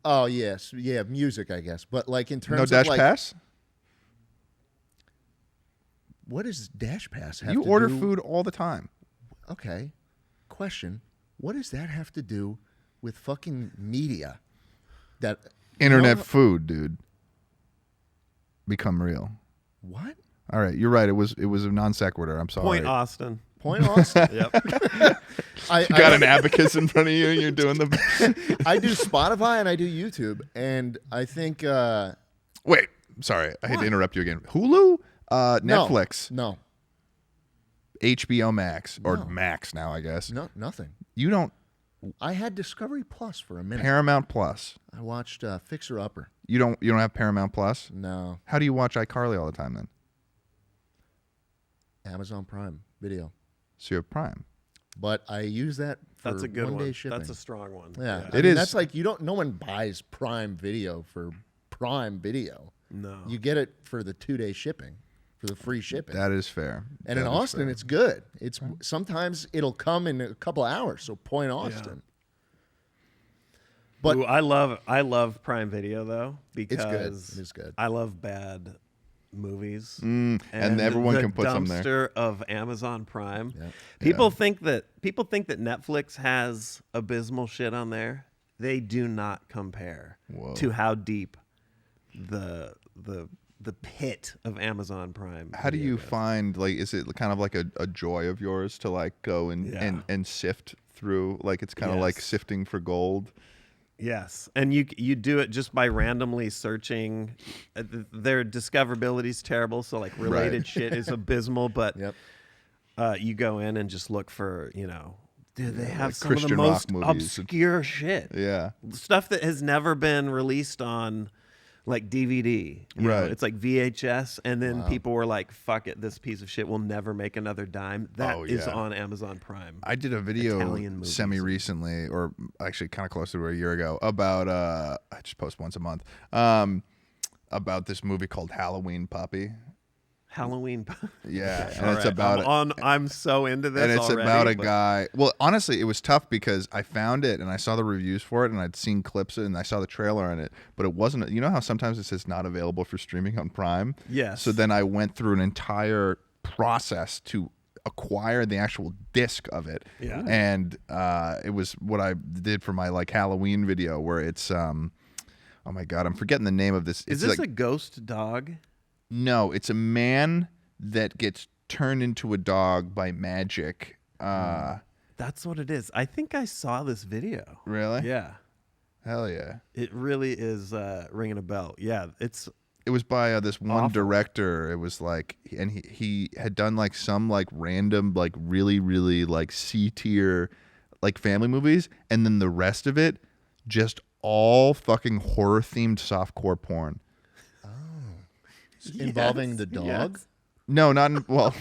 Oh yes, yeah, music I guess. But like in terms No of Dash like, Pass. what does Dash Pass have You to order do? food all the time. Okay. Question. What does that have to do with fucking media? That Internet No, food, dude. Become real. what? All right, you're right. It was a non sequitur. I'm sorry. Point Austin. Point Austin. Yep. You got an abacus in front of you and you're doing the... I do Spotify and I do YouTube. And I think... Wait, sorry. I hate to interrupt you again. Hulu? Netflix? No. HBO Max? Or No. Max now, I guess. No, nothing. You don't... I had Discovery Plus for a minute. Paramount Plus. I watched Fixer Upper. You don't have Paramount Plus? No. How do you watch iCarly all the time then? Amazon Prime Video. So you have Prime. But I use that for That's a good one-day one. shipping. That's a strong one. Yeah. It is. That's like no one buys Prime Video for Prime Video. No. You get it for the 2-day shipping, for the free shipping. That is fair. And in Austin, it's good. It's sometimes it'll come in a couple of hours. So Point Austin. But Ooh, I love Prime Video though because It's good. It's good. I love bad movies, and everyone the can put some there. dumpster of Amazon Prime. Yeah. People think that Netflix has abysmal shit on there. They do not compare to how deep the pit of Amazon Prime. How do Video you goes. find, like, is it kind of like a joy of yours to like go and sift through, like it's kind of like Yes. sifting for gold? Yes, and you do it just by randomly searching. Their discoverability is terrible, so like related Right. shit is abysmal. But Yep. you go in and just look for, dude, they have like some of the Christian rock most movies. obscure shit. Yeah. Stuff that has never been released on like DVD. You know, Right. it's like VHS, and then people were like, "Fuck it, this piece of shit will never make another dime." That is yeah. on Amazon Prime. I did a video Italian movies. semi-recently, or actually kind of close to a year ago, about I just post once a month, about this movie called Halloween Puppy. Halloween. Yeah, Okay, and all it's right. about I'm so into this. and it's already, about a but- guy. Well, honestly, it was tough because I found it and I saw the reviews for it and I'd seen clips of it and I saw the trailer on it, but it wasn't. You know how sometimes it says not available for streaming on Prime? Yes. So then I went through an entire process to acquire the actual disc of it. Yeah. And it was what I did for my like Halloween video where it's oh my god, I'm forgetting the name of this. Is It's this like, a ghost dog? no, it's a man that gets turned into a dog by magic. That's what it is. I think I saw this video. Really? Yeah. Hell yeah. It really is ringing a bell. Yeah, it's It was by this one Awful. director. It was like, and he had done like some like random, like really, really like C tier, like family movies. And then the rest of it, just all fucking horror themed softcore porn. Involving the dog. Yes. No, not in, well,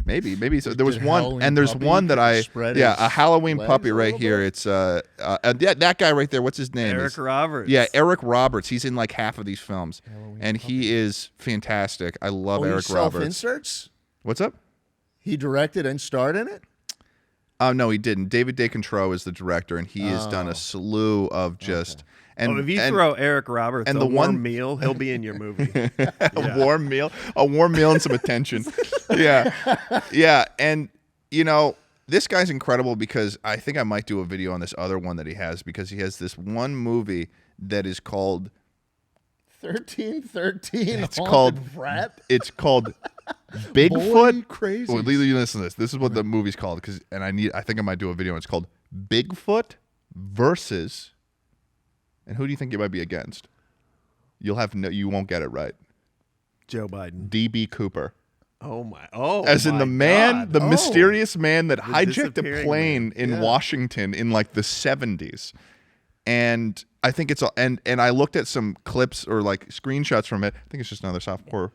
maybe. So there was Did one, Halloween and there's Puppy one that I, spread yeah, his a Halloween legs puppy a right little here. bit? It's that guy right there. What's his name? Eric Roberts. Yeah, Eric Roberts. He's in like half of these films, and he is fantastic. I love Oh, Eric he Roberts. self-inserts? What's up? He directed and starred in it? No, he didn't. David DeControl is the director, and he has done a slew of just and if you and throw Eric Roberts and a the warm one- meal, he'll be in your movie. a warm meal and some attention. yeah, and this guy's incredible because I think I might do a video on this other one that he has because he has this one movie that is called 1313. It's called Rat. It's called Bigfoot. Boy, crazy. Well, you listen to this. This is what the movie's called I think I might do a video. It's called Bigfoot versus. And who do you think you might be against? You won't get it right. Joe Biden. DB Cooper. As in the man, the mysterious man that hijacked a disappearing plane in Washington in like the 70s. And I think it's and I looked at some clips or like screenshots from it. I think it's just another softcore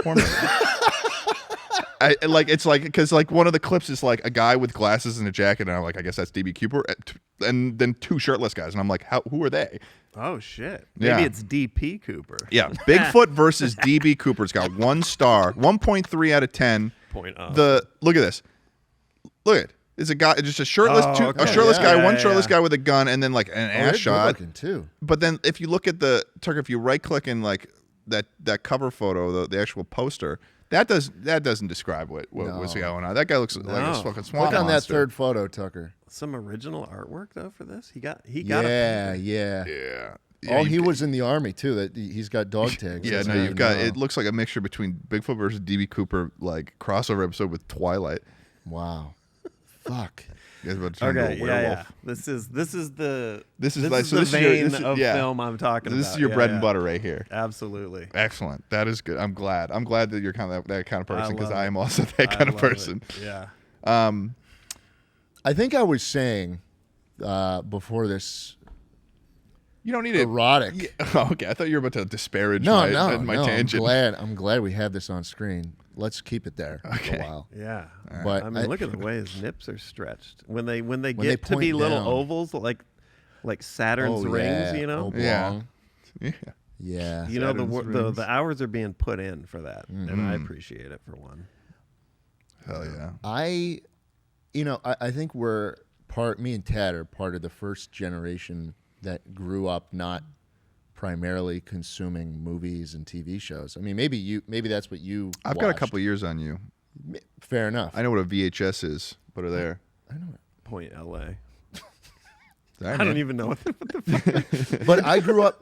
porn movie. It's like because like one of the clips is like a guy with glasses and a jacket, and I'm like, I guess that's DB Cooper, and then two shirtless guys, and I'm like, who are they? Oh shit. Maybe Yeah. it's DP Cooper. Yeah, Bigfoot versus DB Cooper. It's got 1 star, 1.3 out of 10. Point up. Look at this. Look at it. It's a guy, just a shirtless, Oh, okay. a shirtless Yeah, guy, yeah, one yeah. shirtless guy with a gun, and then like an Oh, they're ass good shot. looking, too. But then if you look at if you right click in like that cover photo, the actual poster, that doesn't describe what was going on. That guy looks like a No. fucking swamp Look on that monster. third photo, Tucker. Some original artwork though for this. He got Yeah. Yeah. Oh, you he c- was in the army too. That he's got dog tags. Yeah, That's no, how it looks like a mixture between Bigfoot versus DB Cooper, like crossover episode with Twilight. Wow. Fuck. You guys about to turn into a werewolf. This is the vein of film I'm talking about. This is your bread and butter right here. Absolutely. Excellent. That is good. I'm glad. I'm glad that you're kind of that kind of person because I am also that I kind of love person. it. Yeah. I think I was saying before this. You don't need erotic. it. Oh, okay, I thought you were about to disparage my tangent. I'm glad we have this on screen. Let's keep it there for a while. Yeah. But I mean, look at the way his nips are stretched. When they they get to be point little down. ovals like Saturn's rings, you know? Oblong. Yeah. Yeah. You know, Saturn's the hours are being put in for that, Mm-hmm. and I appreciate it for one. Hell yeah. I think me and Ted are part of the first generation that grew up not primarily consuming movies and TV shows. I mean, maybe that's what you I've got a couple years on you. Fair enough. I know what a VHS is. Put it there. I know it. Point LA. Sorry, I don't man. even know what the fuck. But I grew up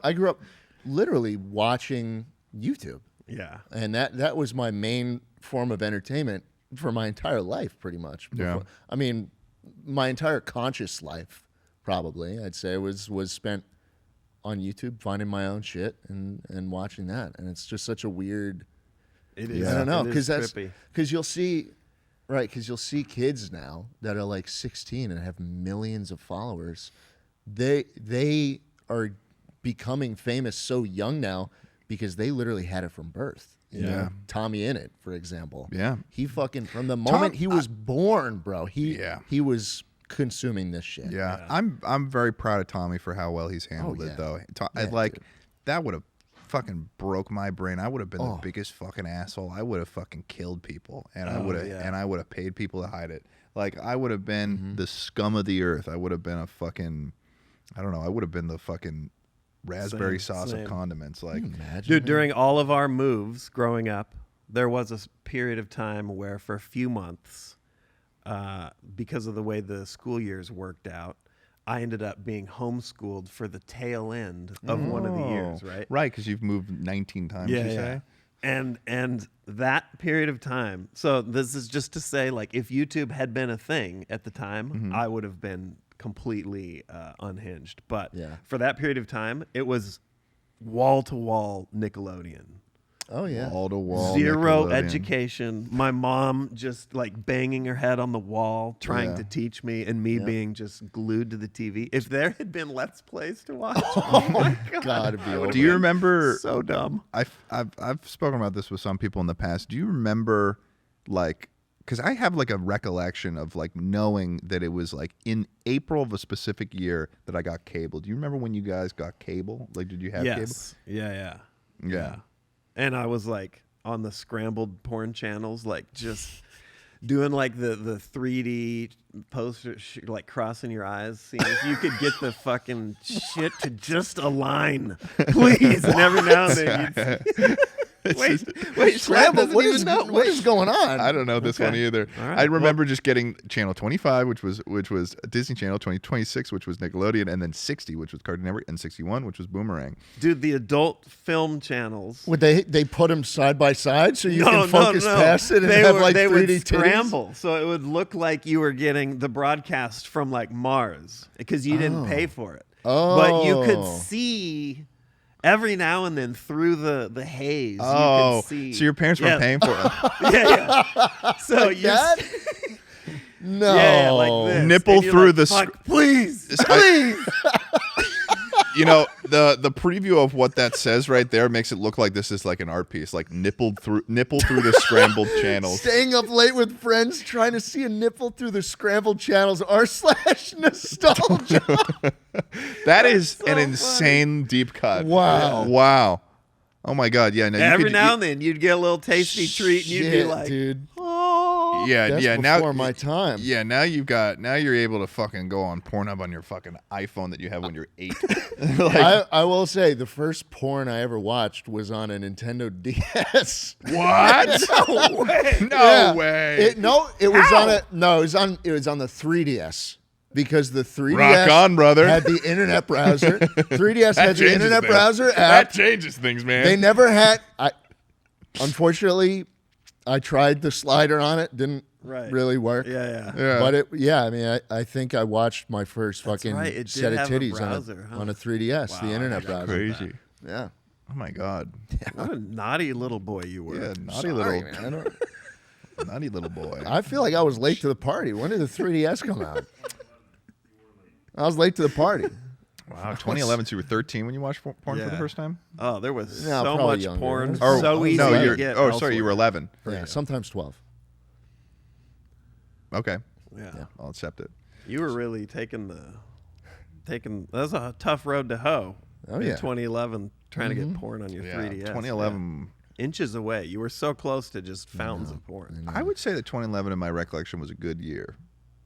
literally watching YouTube. Yeah. And that was my main form of entertainment for my entire life, pretty much. Yeah. I mean, my entire conscious life, probably, I'd say, was spent on YouTube, finding my own shit and watching that. And it's just such a weird. It is. I don't know, because because you'll see kids now that are like 16 and have millions of followers. They are becoming famous so young now because they literally had it from birth. You know, Tommy Innit, for example. Yeah. He fucking from the moment he was born, bro. He was consuming this shit. Yeah. I'm very proud of Tommy for how well he's handled it, though. Dude. That would have fucking broke my brain. I would have been the biggest fucking asshole. I would have fucking killed people, and I would have paid people to hide it. Like I would have been the scum of the earth. I would have been a fucking, I don't know. I would have been the fucking raspberry sauce of condiments. Like, dude, during all of our moves growing up, there was a period of time where for a few months, because of the way the school years worked out, I ended up being homeschooled for the tail end of one of the years, right? Right, because you've moved 19 times, you say? And that period of time, so this is just to say, like, if YouTube had been a thing at the time, I would have been completely unhinged. But for that period of time, it was wall-to-wall Nickelodeon. Oh, yeah. Wall-to-wall Zero Nickelodeon. education. My mom just like banging her head on the wall trying to teach me, and me being just glued to the TV. If there had been Let's Plays to watch, oh my God. It'd be over. Do you remember? So dumb. I've spoken about this with some people in the past. Do you remember, like, because I have like a recollection of like knowing that it was like in April of a specific year that I got cable. Do you remember when you guys got cable? Like, did you have cable? Yeah. And I was like on the scrambled porn channels, like just doing like the 3D poster, like crossing your eyes, seeing if you could get the fucking shit to just align, please. And every now and then you'd wait, Scramble. Schlatt What doesn't is going on? I don't know this one either. All right. I remember just getting channel 25, which was Disney Channel, 26, which was Nickelodeon, and then 60, which was Cartoon Network, and 61, which was Boomerang. Dude, the adult film channels. Would they put them side by side so you can focus past it and have like 3D would titties? scramble, so it would look like you were getting the broadcast from like Mars because you didn't pay for it. But you could see every now and then through the haze. Oh, you could see. so your parents weren't paying for it. Yeah. So you that? No. Yeah, like this. Nipple And you're through like, the fuck, please. You know, the preview of what that says right there makes it look like this is like an art piece, like nipple through the scrambled channels. Staying up late with friends trying to see a nipple through the scrambled channels r/nostalgia. That is so an insane deep cut. Wow. Oh my God. Yeah. No, Every now and then you'd get a little tasty treat, and you'd be Shit, like, dude. oh. Yeah. That's yeah. before Now my time. Yeah. Now you're able to fucking go on Pornhub on your fucking iPhone that you have when you're 8. I will say the first porn I ever watched was on a Nintendo DS. What? No way. No way. It was on the 3DS. Because the 3DS Rock on, brother. had the internet browser. 3DS had the internet things. browser app. That changes things, man. They never had. Unfortunately, I tried the slider on it. Didn't really work. Yeah. But I mean, I think I watched my first fucking right. It set did of have a titties browser, on a 3DS, the internet browser. Crazy. Yeah. Oh my God. What a naughty little boy you were. Yeah, naughty Sorry, little, man. naughty little boy. I feel like I was late to the party. When did the 3DS come out? I was late to the party. Wow, 2011. So you were 13 when you watched porn for the first time? Oh, there was No, so probably much younger. porn. Or So easy no, to you're. get. Oh, sorry, you were elsewhere. 11. Yeah, sometimes 12. Okay, Yeah. I'll accept it. You were really taking. That was a tough road to hoe. Oh, in yeah. 2011, trying to get porn on your 3DS. 2011. Yeah. Inches away. You were so close to just fountains of porn. I would say that 2011, in my recollection, was a good year.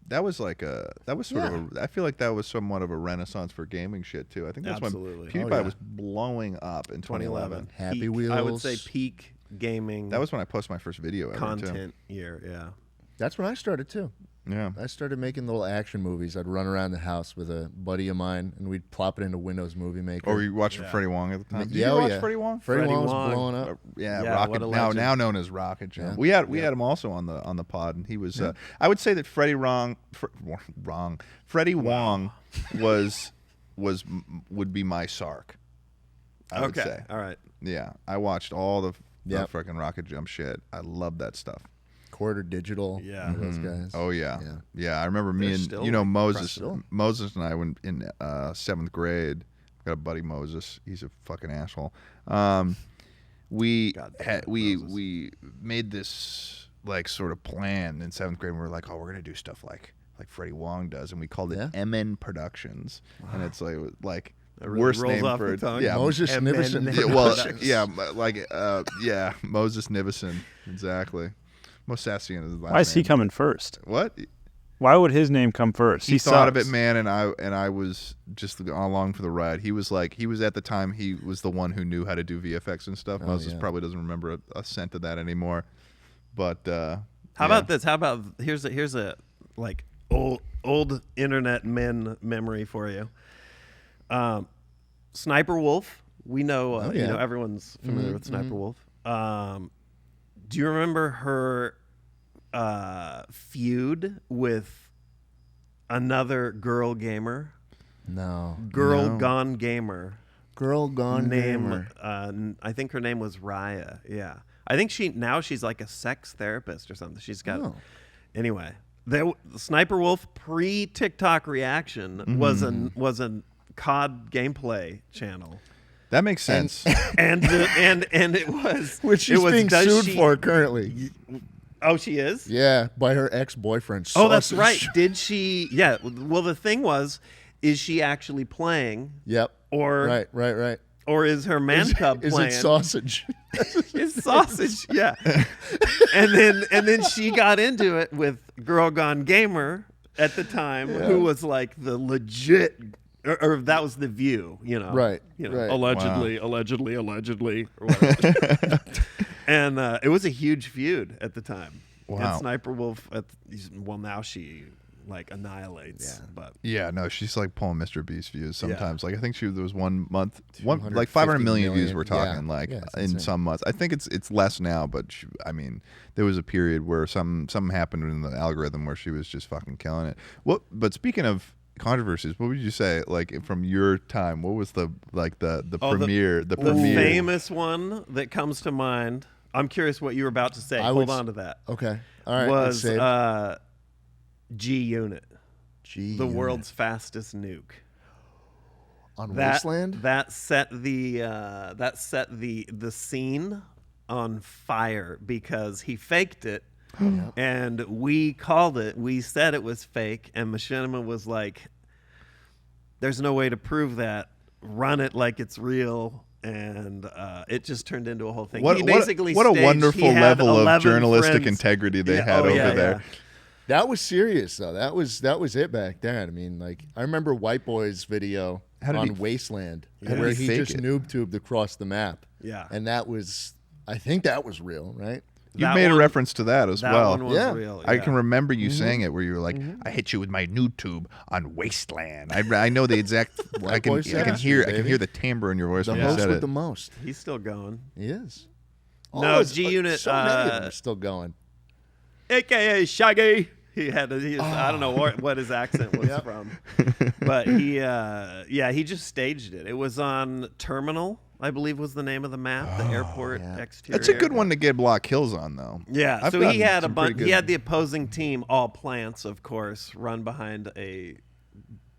That was like I feel like that was somewhat of a renaissance for gaming shit too. I think that's Absolutely. when PewDiePie was blowing up in 2011. Happy Peak, Wheels. I would say peak gaming. That was when I posted my first video ever content year. Yeah. That's when I started too. too. Yeah. I started making little action movies. I'd run around the house with a buddy of mine, and we'd plop it into Windows Movie Maker. Or were you watching Freddie Wong at the time? Did Yeah, you watch yeah. Freddie Wong? Freddie Wong was Wong. blowing up. Yeah, Rocket. what a Now legend. known as Rocket Jump. Yeah. We had him also on the pod, and he was. I would say that Freddie Wong would be my Sark. I would say. All right. Yeah, I watched all the Yep. fucking Rocket Jump shit. I love that stuff. Quarter Digital. Yeah. Those guys. Oh yeah, Yeah. yeah. I remember me They're and still Moses and I went in 7th grade. Got a buddy Moses. He's a fucking asshole. We made this like sort of plan in 7th grade. And we were like, oh, we're gonna do stuff like Freddie Wong does, and we called it MN Productions, and it's like. That really worst rolls name off for the tongue. yeah, Moses Nivison. yeah, well, yeah, Moses Nivison, exactly. Mosasian is his last Why is he name. coming first? What? Why would his name come first? He thought of it, sucks. man, and I was just along for the ride. He was at the time he was the one who knew how to do VFX and stuff. Moses probably doesn't remember a cent of that anymore. But How about this? How about here's a like old internet men memory for you. Sniper Wolf. We know you know everyone's familiar with Sniper Wolf. Do you remember her feud with another girl gamer? No. Gone Gamer. Girl Gone Name. Gamer. I think her name was Raya. Yeah. I think she's like a sex therapist or something. She's got. Anyway, the Sniper Wolf pre-TikTok reaction was a COD gameplay channel. that makes sense. And it was Which she's being sued for currently. Oh, she is? Yeah, by her ex-boyfriend. Oh, that's Sausage. right. Did she? Yeah. Well, the thing was, is she actually playing? Yep. Or Right. Or is her man cub Is playing? it sausage? It's sausage, yeah. and then she got into it with Girl Gone Gamer at the time, who was like the legit, or that was the View, you know, Right, You know, right. allegedly, or whatever. And it was a huge feud at the time. Wow. And Sniper Wolf, now she like annihilates, but Yeah, no, she's like pulling Mr. Beast views sometimes. Like I think there was one month, like 500 250 million views. million. We're talking It's in insane. some months. I think it's less now, but I mean, there was a period where something happened in the algorithm where she was just fucking killing it. But speaking of controversies, what would you say like from your time? What was the premiere? The the premiere. famous one that comes to mind. I'm curious what you were about to say. Hold on to that. Okay. All right. Was let's save. G-Unit, G the Unit. world's fastest nuke. On Wasteland? That set the scene on fire because he faked it, and we called it. We said it was fake, and Machinima was like, "There's no way to prove that. Run it like it's real." And it just turned into a whole thing. What He basically a staged- wonderful he had level of 11 journalistic friends. integrity they Yeah, had over yeah, there. yeah. That was serious though. That was it back then. I mean, like I remember White Boy's video How did on he- Wasteland how did where he he fake just it? noob tubed across the map. Yeah. And that was, I think that was real, right? You That made a one- reference to that as That well. one was Yeah. real. I yeah. can remember you saying it where you were like, "I hit you with my noob tube on Wasteland." I know the exact. I can Boy hear baby. the timbre in your voice The when you host said with it. the most. He's still going. He is. No, it's- G-Unit, So many of them are still going. AKA Shaggy. He had I don't know what his accent was from, but he just staged it. It was on Terminal, I believe was the name of the map, the airport exterior. That's a good one to get block kills on, though. Yeah, I've so he gotten had some pretty good- he had the opposing team, all plants, of course, run behind a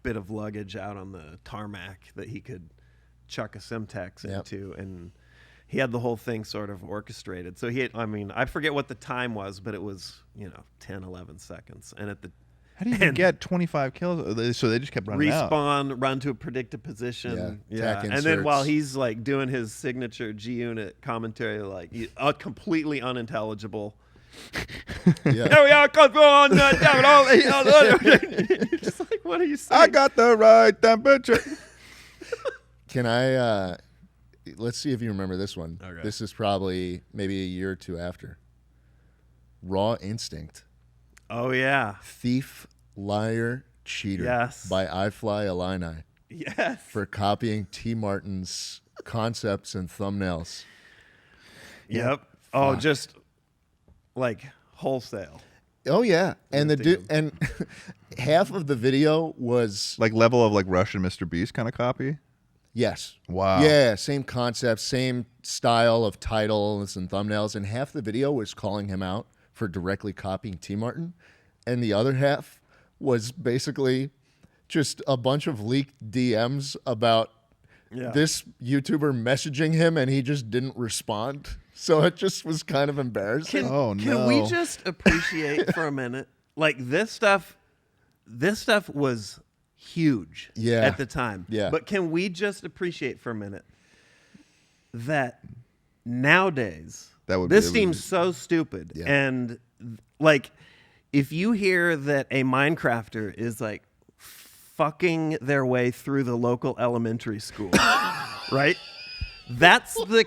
bit of luggage out on the tarmac that he could chuck a Simtex into, and he had the whole thing sort of orchestrated. So I forget what the time was, but it was 10, 11 seconds, and at the How do you get 25 kills? So they just kept running out. Respawn, run to a predicted position, tech and then while inserts. he's like doing his signature G-Unit commentary, like completely unintelligible. Yeah. Here we are, on, just like, what are you saying? I got the right temperature. Can I? Let's see if you remember this one. Okay. This is probably maybe a year or two after. Raw Instinct. Oh yeah, Thief, Liar, Cheater. Yes. By iFly Illini yes. for copying T. Martin's concepts and thumbnails. Yep. Oh, just like wholesale. Oh yeah, and the dude and half of the video was Like level of like Russian Mr. Beast kind of copy. yes. Wow. Yeah, same concept, same style of titles and thumbnails, and half the video was calling him out for directly copying T. Martin, and the other half was basically just a bunch of leaked DMs about this YouTuber messaging him, and he just didn't respond. So it just was kind of embarrassing. Can we just appreciate for a minute? Like this stuff was huge at the time. Yeah. But can we just appreciate for a minute that nowadays That would be- this it would seems be- so stupid. Yeah. And like if you hear that a Minecrafter is like fucking their way through the local elementary school, right? That's the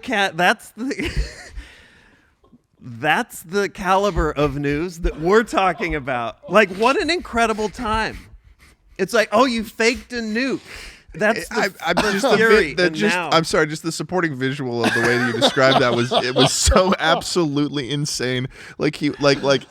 that's the caliber of news that we're talking about. Like, what an incredible time. It's like, oh, you faked a nuke. That's the theory. I'm sorry, just the supporting visual of the way that you described that was so absolutely insane. Like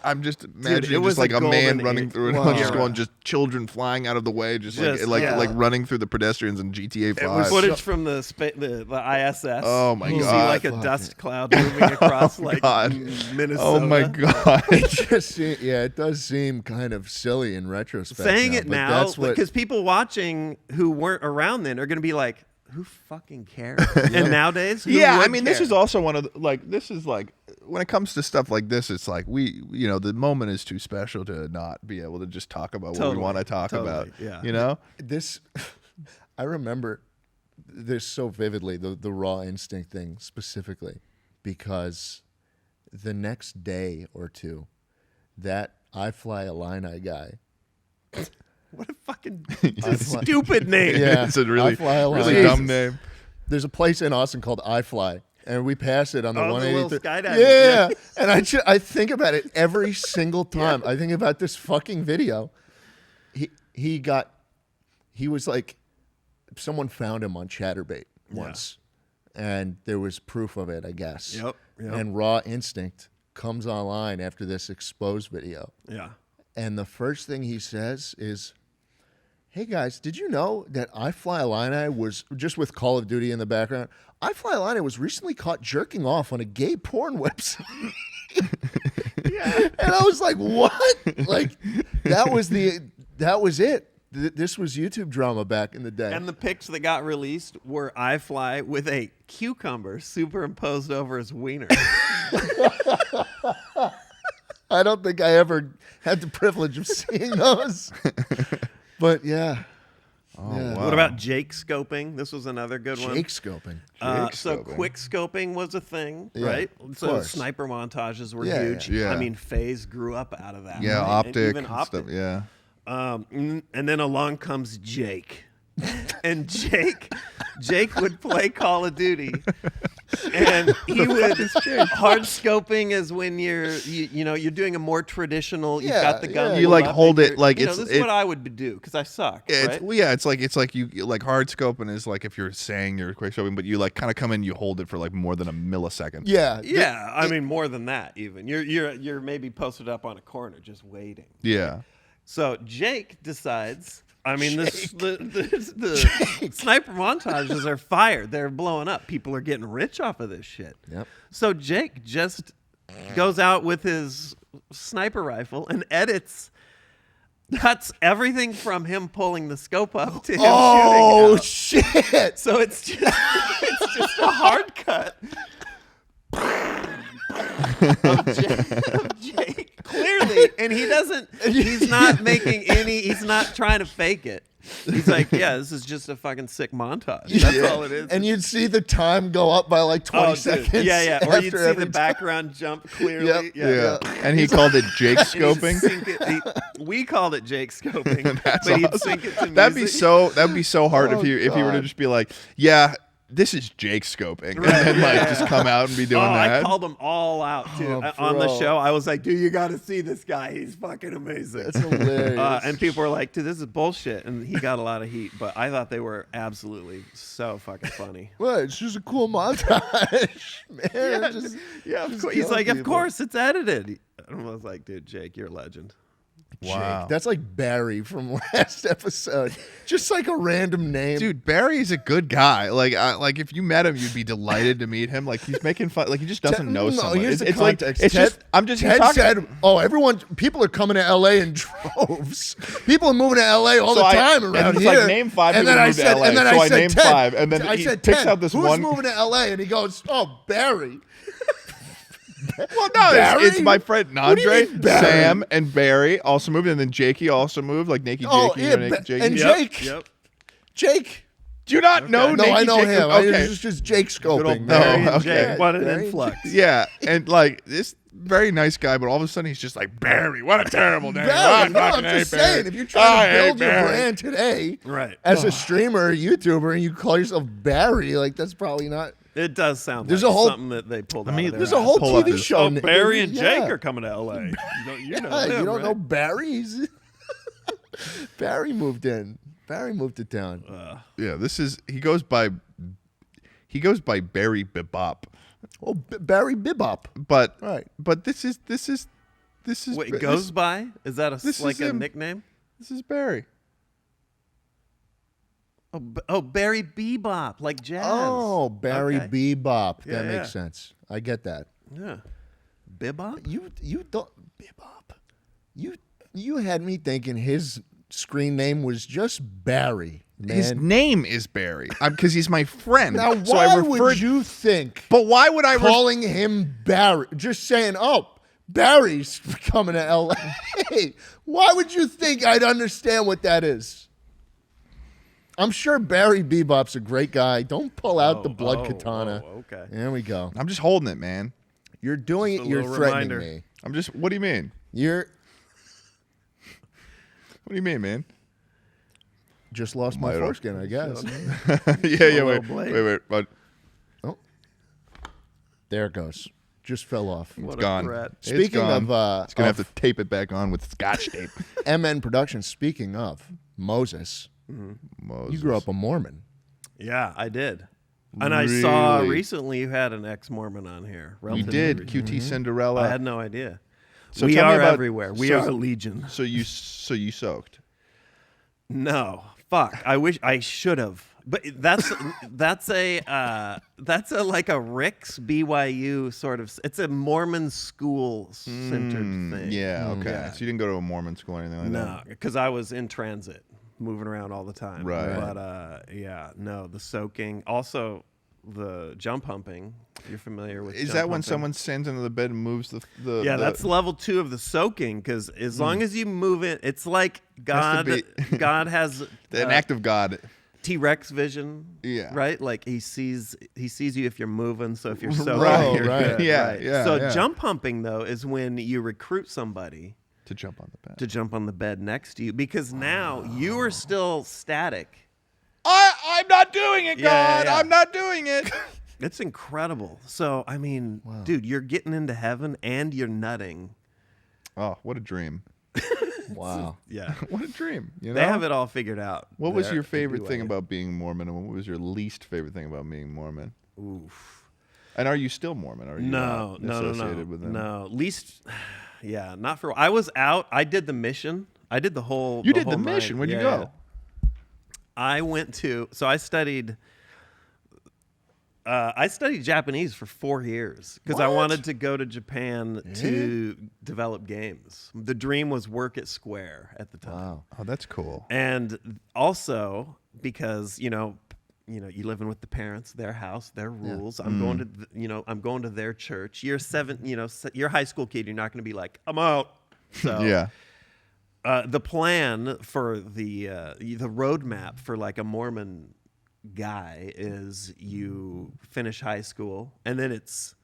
I'm just imagining it was just like a man golden running age. through it, Wow. just going, just children flying out of the way, just Yeah. like running through the pedestrians in GTA 5. It was footage from the ISS. Oh, my you God. see like a dust cloud moving across like God. Minnesota. Oh my god! It does seem kind of silly in retrospect. Saying now, it but now, that's what, because people watching who weren't around then are going to be like, who fucking cares? And nowadays, who Yeah, would I mean, this care? is also one of the, this is like when it comes to stuff like this, it's like the moment is too special to not be able to just talk about what Totally, we want to talk totally, about. yeah. You know? this I remember this so vividly, the Raw Instinct thing specifically, because the next day or two, that iFly Illini guy. What a fucking stupid name. Yeah, It's a really iFly Illini. really dumb name. There's a place in Austin called iFly, and we pass it on the Oh, the 183. little skydiving. Yeah, and I think about it every single time. I think about this fucking video. He was like, someone found him on ChatterBait once, and there was proof of it, I guess. Yep. And Raw Instinct comes online after this exposed video, Yeah. and the first thing he says is, "Hey guys, did you know that iFly Illini was, just with Call of Duty in the background, iFly Illini was recently caught jerking off on a gay porn website?" And I was like, "What?" Like that was it. This was YouTube drama back in the day. And the pics that got released were iFly with a cucumber superimposed over his wiener. I don't think I ever had the privilege of seeing those. But yeah. Wow. What about Jake scoping? This was another good one. Jake scoping. So scoping. quick scoping was a thing, Yeah, right? of So course. sniper montages were Yeah, huge. yeah. I mean, FaZe grew up out of that. Yeah, right? optic And even and optic. stuff. Yeah. And then along comes Jake. And Jake would play Call of Duty And he would hard scoping is when you're doing a more traditional. You've got the gun. You like hold it like this is what I would do because I suck. Right? It's like you like hard scoping is like if you're saying you're quick scoping, but you like kind of come in, you hold it for like more than a millisecond. Yeah. I mean more than that even. You're maybe posted up on a corner just waiting. Yeah. So Jake decides. I mean, the sniper montages are fire. They're blowing up. People are getting rich off of this shit. Yep. So Jake just goes out with his sniper rifle and cuts everything from him pulling the scope up to him shooting out. Shit! So it's just a hard cut of Jake. Clearly, and he's not trying to fake it. He's like, yeah, this is just a fucking sick montage. That's all it is. And you'd see the time go up by like 20 seconds. Yeah. Or you'd see the background jump clearly. Yep. Yeah. And he called it Jake scoping. We called it Jake scoping. That's but he'd awesome. sync it to music. That'd be so hard if he were to just be like, yeah, this is Jake scoping, and then like just come out and be doing that. I called them all out too on the show. I was like, dude, you got to see this guy. He's fucking amazing. That's hilarious. And people were like, dude, this is bullshit. And he got a lot of heat, but I thought they were absolutely so fucking funny. Well, it's just a cool montage, man. Of course. He's like, of course, it's edited. I was like, dude, Jake, you're a legend. Wow. Jake. That's like Barry from last episode. Just like a random name. Dude, Barry's a good guy. Like if you met him, you'd be delighted to meet him. Like he's making fun. Like he just doesn't know someone. Here's the it's context. Like, Ted said, people are coming to LA in droves. People are moving to LA all the time around and here. Like, name 5 and people then I moved said, to LA. and then so I said, named Ted, 5, and then he picks out this who's one. Who's moving to LA? And he goes, oh, Barry. Well, no, it's my friend Andre, Barry? Sam, and Barry also moved, and then Jakey also moved, like Naked Jakey. And Jake. Jake. Jake. Do you not know? No, I know Jake? him. Okay. It's just Jake scoping. Barry No, and okay. Jake. What an Barry influx. Yeah, and like this very nice guy, but all of a sudden he's just like Barry. What a terrible name! Barry, Oh, no, I'm fucking just hate Barry. saying, if you're trying to I hate build your Barry. brand today, Right. as a streamer or YouTuber, and you call yourself Barry, like that's probably not. It does sound There's like a whole- something that they pulled out of their There's a ass. whole Pull up TV this- show. Barry and Yeah. Jake are coming to LA. You know them, You don't right? know Barry's. Barry moved in. Barry moved to town. Yeah, he goes by Barry Bebop, Oh, Barry Bebop. but Right. but this is Wait, goes by? Is that this like is a him. nickname? This is Barry. Oh, Barry Bebop, like jazz. Oh, Barry Okay. Bebop. Yeah, That yeah. makes sense. I get that. Yeah. Bebop? You thought Bebop. You had me thinking his screen name was just Barry. Man. His name is Barry because he's my friend. Now, so why I referred, would you think? But why would I? Calling him Barry, just saying, "Oh, Barry's coming to LA." Why would you think I'd understand what that is? I'm sure Barry Bebop's a great guy. Don't pull out the blood katana. Okay. There we go. I'm just holding it, man. You're doing Just it. a You're little threatening reminder. me. I'm just. What do you mean? You're What do you mean, man? just lost my Might have. foreskin, I guess. Yeah. little blade. Wait. But Oh, there it goes. Just fell off. What it's gone. a threat. It's Speaking gone. of, it's gonna have to tape it back on with Scotch tape. MN Productions. Speaking of Moses, you grew up a Mormon. Yeah, I did. And I saw Really? recently you had an ex-Mormon on here. We relatively did recently. QT Cinderella. I had no idea. So we tell me are about- everywhere. We so- are legion. So you soaked. No, fuck. I wish I should have. But that's a like a Rick's BYU sort of. It's a Mormon school centered thing. Yeah. Okay. Yeah. So you didn't go to a Mormon school or anything like No, that. because I was in transit, moving around all the time. Right. But yeah, no, the soaking, also the jump humping. If you're familiar with. Is jump that when humping. someone sends into the bed and moves the Yeah, that's level 2 of the soaking. Because as long as you move it, it's like God. Has to God has an act of God. T-Rex vision. Yeah. Right. Like he sees you if you're moving. So if you're soaking, Right, you're right. good, Yeah, right. yeah, So yeah. jump humping though is when you recruit somebody To jump on the bed. to jump on the bed next to you because now you are still static. I'm not doing it, Yeah, God. yeah, yeah. I'm not doing it. It's incredible. So, I mean, dude, you're getting into heaven and you're nutting. Oh, what a dream. Wow. Yeah. What a dream. You know? They have it all figured out. What was there your to favorite do thing it. about being Mormon, and what was your least favorite thing about being Mormon? Oof. And are you still Mormon? Are you No, not associated with them? No, least, yeah, not for. I was out. I did the mission. I did the whole. You did whole the mission. nine. Where'd you Yeah, go? I went to. So I studied. I studied Japanese for 4 years because I wanted to go to Japan to develop games. The dream was work at Square at the time. Wow. Oh, that's cool. And also because you living with the parents, their house, their rules. I'm going to I'm going to their church. You're you're a high school kid. You're not going to be like, I'm out. So Yeah. the plan for the roadmap for like a Mormon guy is you finish high school and then it's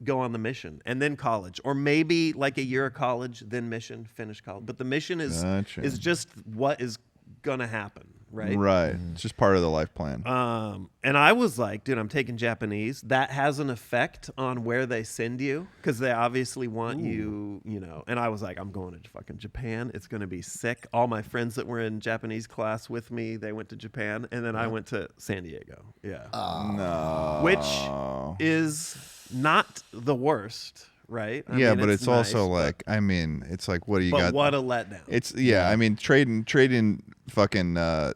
go on the mission and then college, or maybe like a year of college, then mission, finish college. But the mission is Gotcha. is just what is gonna happen, right? Right. It's just part of the life plan. And I was like, dude, I'm taking Japanese. That has an effect on where they send you because they obviously want you, And I was like, I'm going to fucking Japan. It's going to be sick. All my friends that were in Japanese class with me, they went to Japan. And then I went to San Diego. Yeah. No. Which is not the worst, right? I yeah, mean, but it's nice, also but- like, I mean, it's like, what do you but got? what a letdown. It's I mean, trading fucking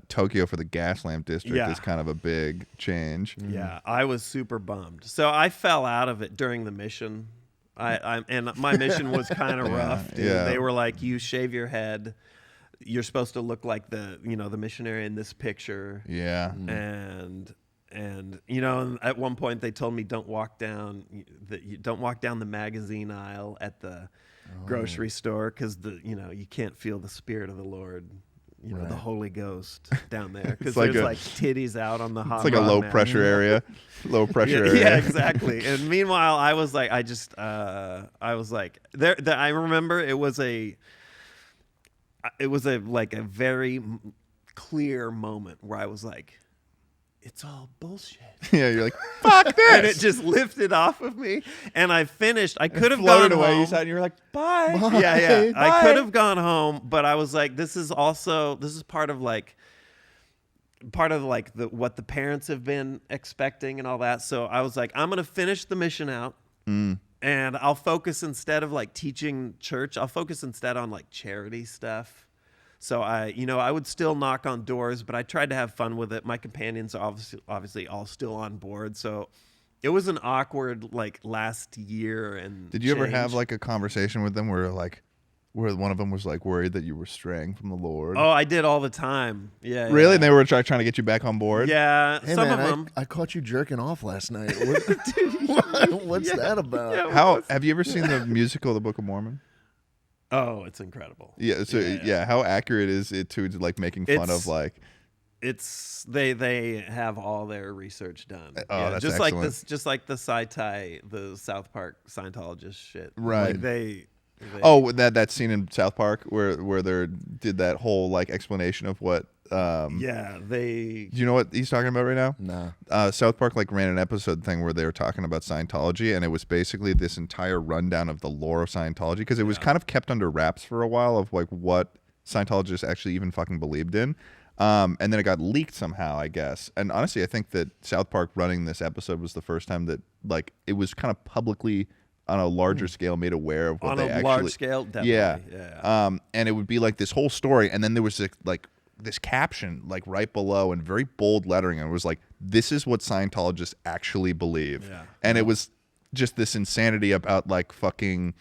Tokyo for the gas lamp district Yeah. is kind of a big change. Yeah, I was super bummed. So I fell out of it during the mission. And my mission was kind of rough. Dude. yeah. They were like, you shave your head. You're supposed to look like the missionary in this picture. Yeah. And at one point they told me don't walk down the magazine aisle at the grocery store because you can't feel the spirit of the Lord. The Holy Ghost down there because like there's like titties out on the hot It's like a rod low mat. pressure area. Low pressure Yeah, area. yeah, exactly. And meanwhile, I was like, I remember it was a very clear moment where I was like, it's all bullshit. Yeah, you're like, fuck this. And it just lifted off of me. And I finished. I could have floated gone away. home. You sat and you were like, bye. Yeah. I Bye. could have gone home, but I was like, this is part of what the parents have been expecting and all that. So I was like, I'm gonna finish the mission out, and I'll focus instead of like teaching church. I'll focus instead on like charity stuff. So I would still knock on doors, but I tried to have fun with it. My companions are obviously all still on board. So it was an awkward like last year. And Did you ever have change. like a conversation with them where one of them was like worried that you were straying from the Lord? Oh, I did all the time. Yeah. Really? Yeah. And they were trying to get you back on board? Yeah. Hey, some man, of them. I caught you jerking off last night. What's that about? Yeah. How have you ever seen the musical The Book of Mormon? Oh, it's incredible. Yeah. So yeah, how accurate is it to like making fun It's- of like? It's they have all their research done. Oh, that's just excellent. like this, just like the the South Park Scientologist shit. Right. Like they Oh, that scene in South Park where they did that whole like explanation of what. yeah, they. Do you know what he's talking about right now? Nah. South Park like ran an episode thing where they were talking about Scientology, and it was basically this entire rundown of the lore of Scientology because it was kind of kept under wraps for a while of like what Scientologists actually even fucking believed in. And then it got leaked somehow, I guess. And honestly, I think that South Park running this episode was the first time that like it was kind of publicly on a larger scale made aware of what On they a actually. large scale, definitely. Yeah. And it would be like this whole story, and then there was like this caption like right below in very bold lettering, and it was like, "This is what Scientologists actually believe," and it was just this insanity about like fucking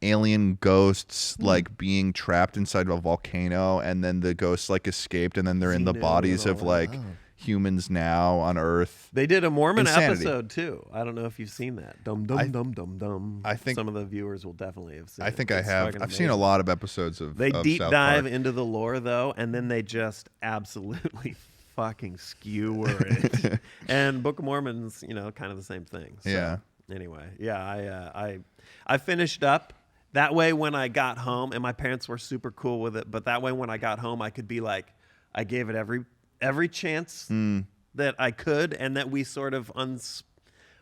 alien ghosts like being trapped inside of a volcano, and then the ghosts like escaped, and then they're in the Xenu bodies and of all like humans now on Earth. They did a Mormon Insanity. episode too. I don't know if you've seen that. Dum dum dum dum dum. I think some of the viewers will definitely have seen. I it. think I It's have. fucking I've seen a amazing. lot of episodes of. They of deep South dive Park. into the lore though, and then they just absolutely fucking skewer it. And Book of Mormon's, kind of the same thing. So, Yeah. Anyway, yeah, I finished up. That way, when I got home, and my parents were super cool with it, but that way, when I got home, I could be like, I gave it every chance that I could, and that we sort of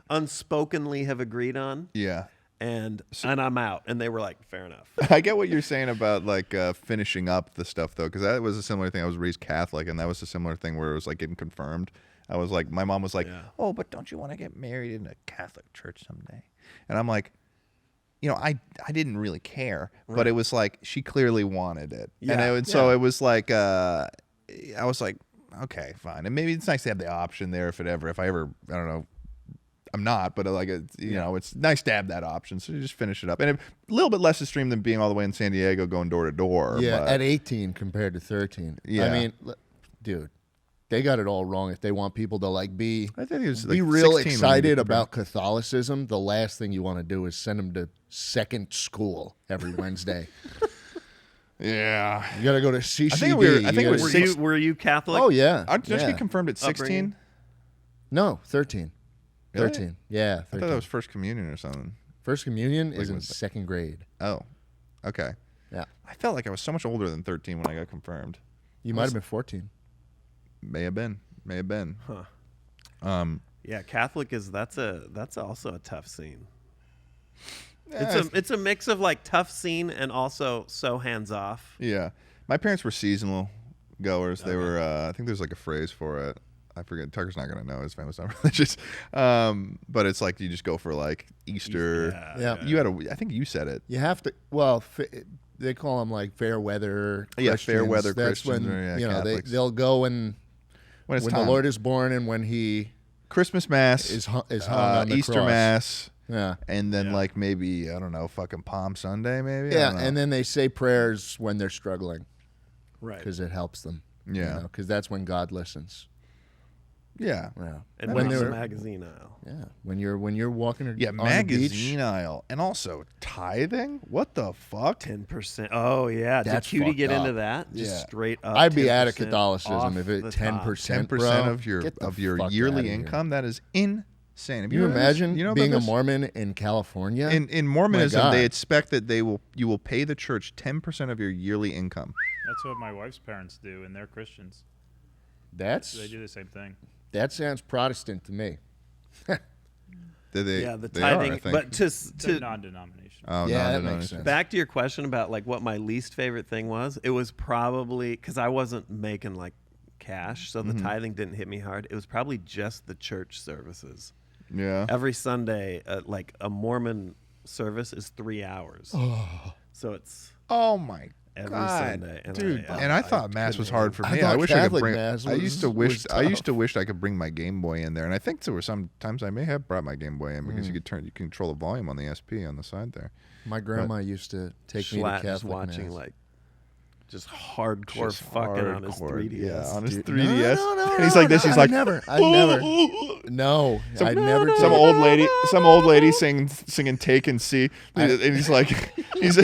unspokenly have agreed on. Yeah. And I'm out. And they were like, fair enough. I get what you're saying about like finishing up the stuff though, because that was a similar thing. I was raised Catholic, and that was a similar thing where it was like getting confirmed. I was like, my mom was like, "Oh, but don't you want to get married in a Catholic church someday?" And I'm like, I didn't really care, but it was like she clearly wanted it, so it was like I was like, okay, fine, and maybe it's nice to have the option there if I ever I don't know. I'm not, but like it's nice to have that option. So you just finish it up, and a little bit less extreme than being all the way in San Diego going door to door. Yeah, but at 18 compared to 13. Yeah. I mean, dude, they got it all wrong. If they want people to like be I think it was be like real 16 excited about Catholicism, the last thing you want to do is send them to second school every Wednesday. Yeah, You got to go to CCD. I think it was Were you Catholic? Oh yeah. Did you yeah. get confirmed at 16? Upbringing? No, 13. Really? 13. Yeah, 13. I thought that was first communion or something. First communion is Like, in was it- second grade. Oh, okay. Yeah. I felt like I was so much older than 13 when I got confirmed. You might have been 14. May have been. Huh. Yeah, Catholic is that's also a tough scene. Yeah, It's a mix of like tough scene and also so hands off. yeah. My parents were seasonal goers. They were. I think there's like a phrase for it. I forget. Tucker's not gonna know. His family's not religious. But it's like you just go for like Easter. Yeah. You had I think you said it. You have to. Well, they call them like fair weather. Yeah, fair weather That's Christians when or, Catholics. Catholics. They'll go when When the Lord is born and when He Christmas Mass is hung on the Easter cross. Mass. Yeah. And then like maybe I don't know, fucking Palm Sunday maybe. I Yeah, don't know. and then they say prayers when they're struggling Right. because it helps them. Yeah. Because that's when God listens. Yeah. Yeah. And when when the they're magazine aisle. yeah, when you're walking on the magazine beach. aisle and also tithing. What the fuck? 10%. Oh yeah. That's Did Cutie get fucked into up. that? Just Yeah. straight up. I'd be out of 10% Catholicism off if it the 10%. 10% bro. of your Get the fuck yearly outta here. income. That is insane. Have Can you heard of this? imagine You know being about a this? Mormon in California? In Mormonism, My God. they expect that you will pay the church 10% of your yearly income. That's what my wife's parents do, and they're Christians. That's So they do the same thing. that sounds Protestant to me. They, Yeah, the they are, I tithing. think. But They're to non-denominational. Oh, Yeah, no, that no, makes no. sense. back to your question about like what my least favorite thing was, it was probably because I wasn't making like cash, so the tithing didn't hit me hard. It was probably just the church services. Yeah. Every Sunday, like a Mormon service is 3 hours, so it's Oh my every God, Sunday. And dude! And I thought Mass was hard for I me. thought I wish I could Catholic bring. Mass I used to was wish. I used tough. to wish I could bring my Game Boy in there, and I think there were some times I may have brought my Game Boy in because you can control the volume on the SP on the side there. My grandma used to take me to Schlatt Catholic just watching Mass. like just hardcore Just fucking on his hardcore, 3DS. Yeah, on his Dude, 3DS. No, and he's like this. He's like, I'd never. No, I'd never. some take- old lady singing "Take and See," and he's like, he's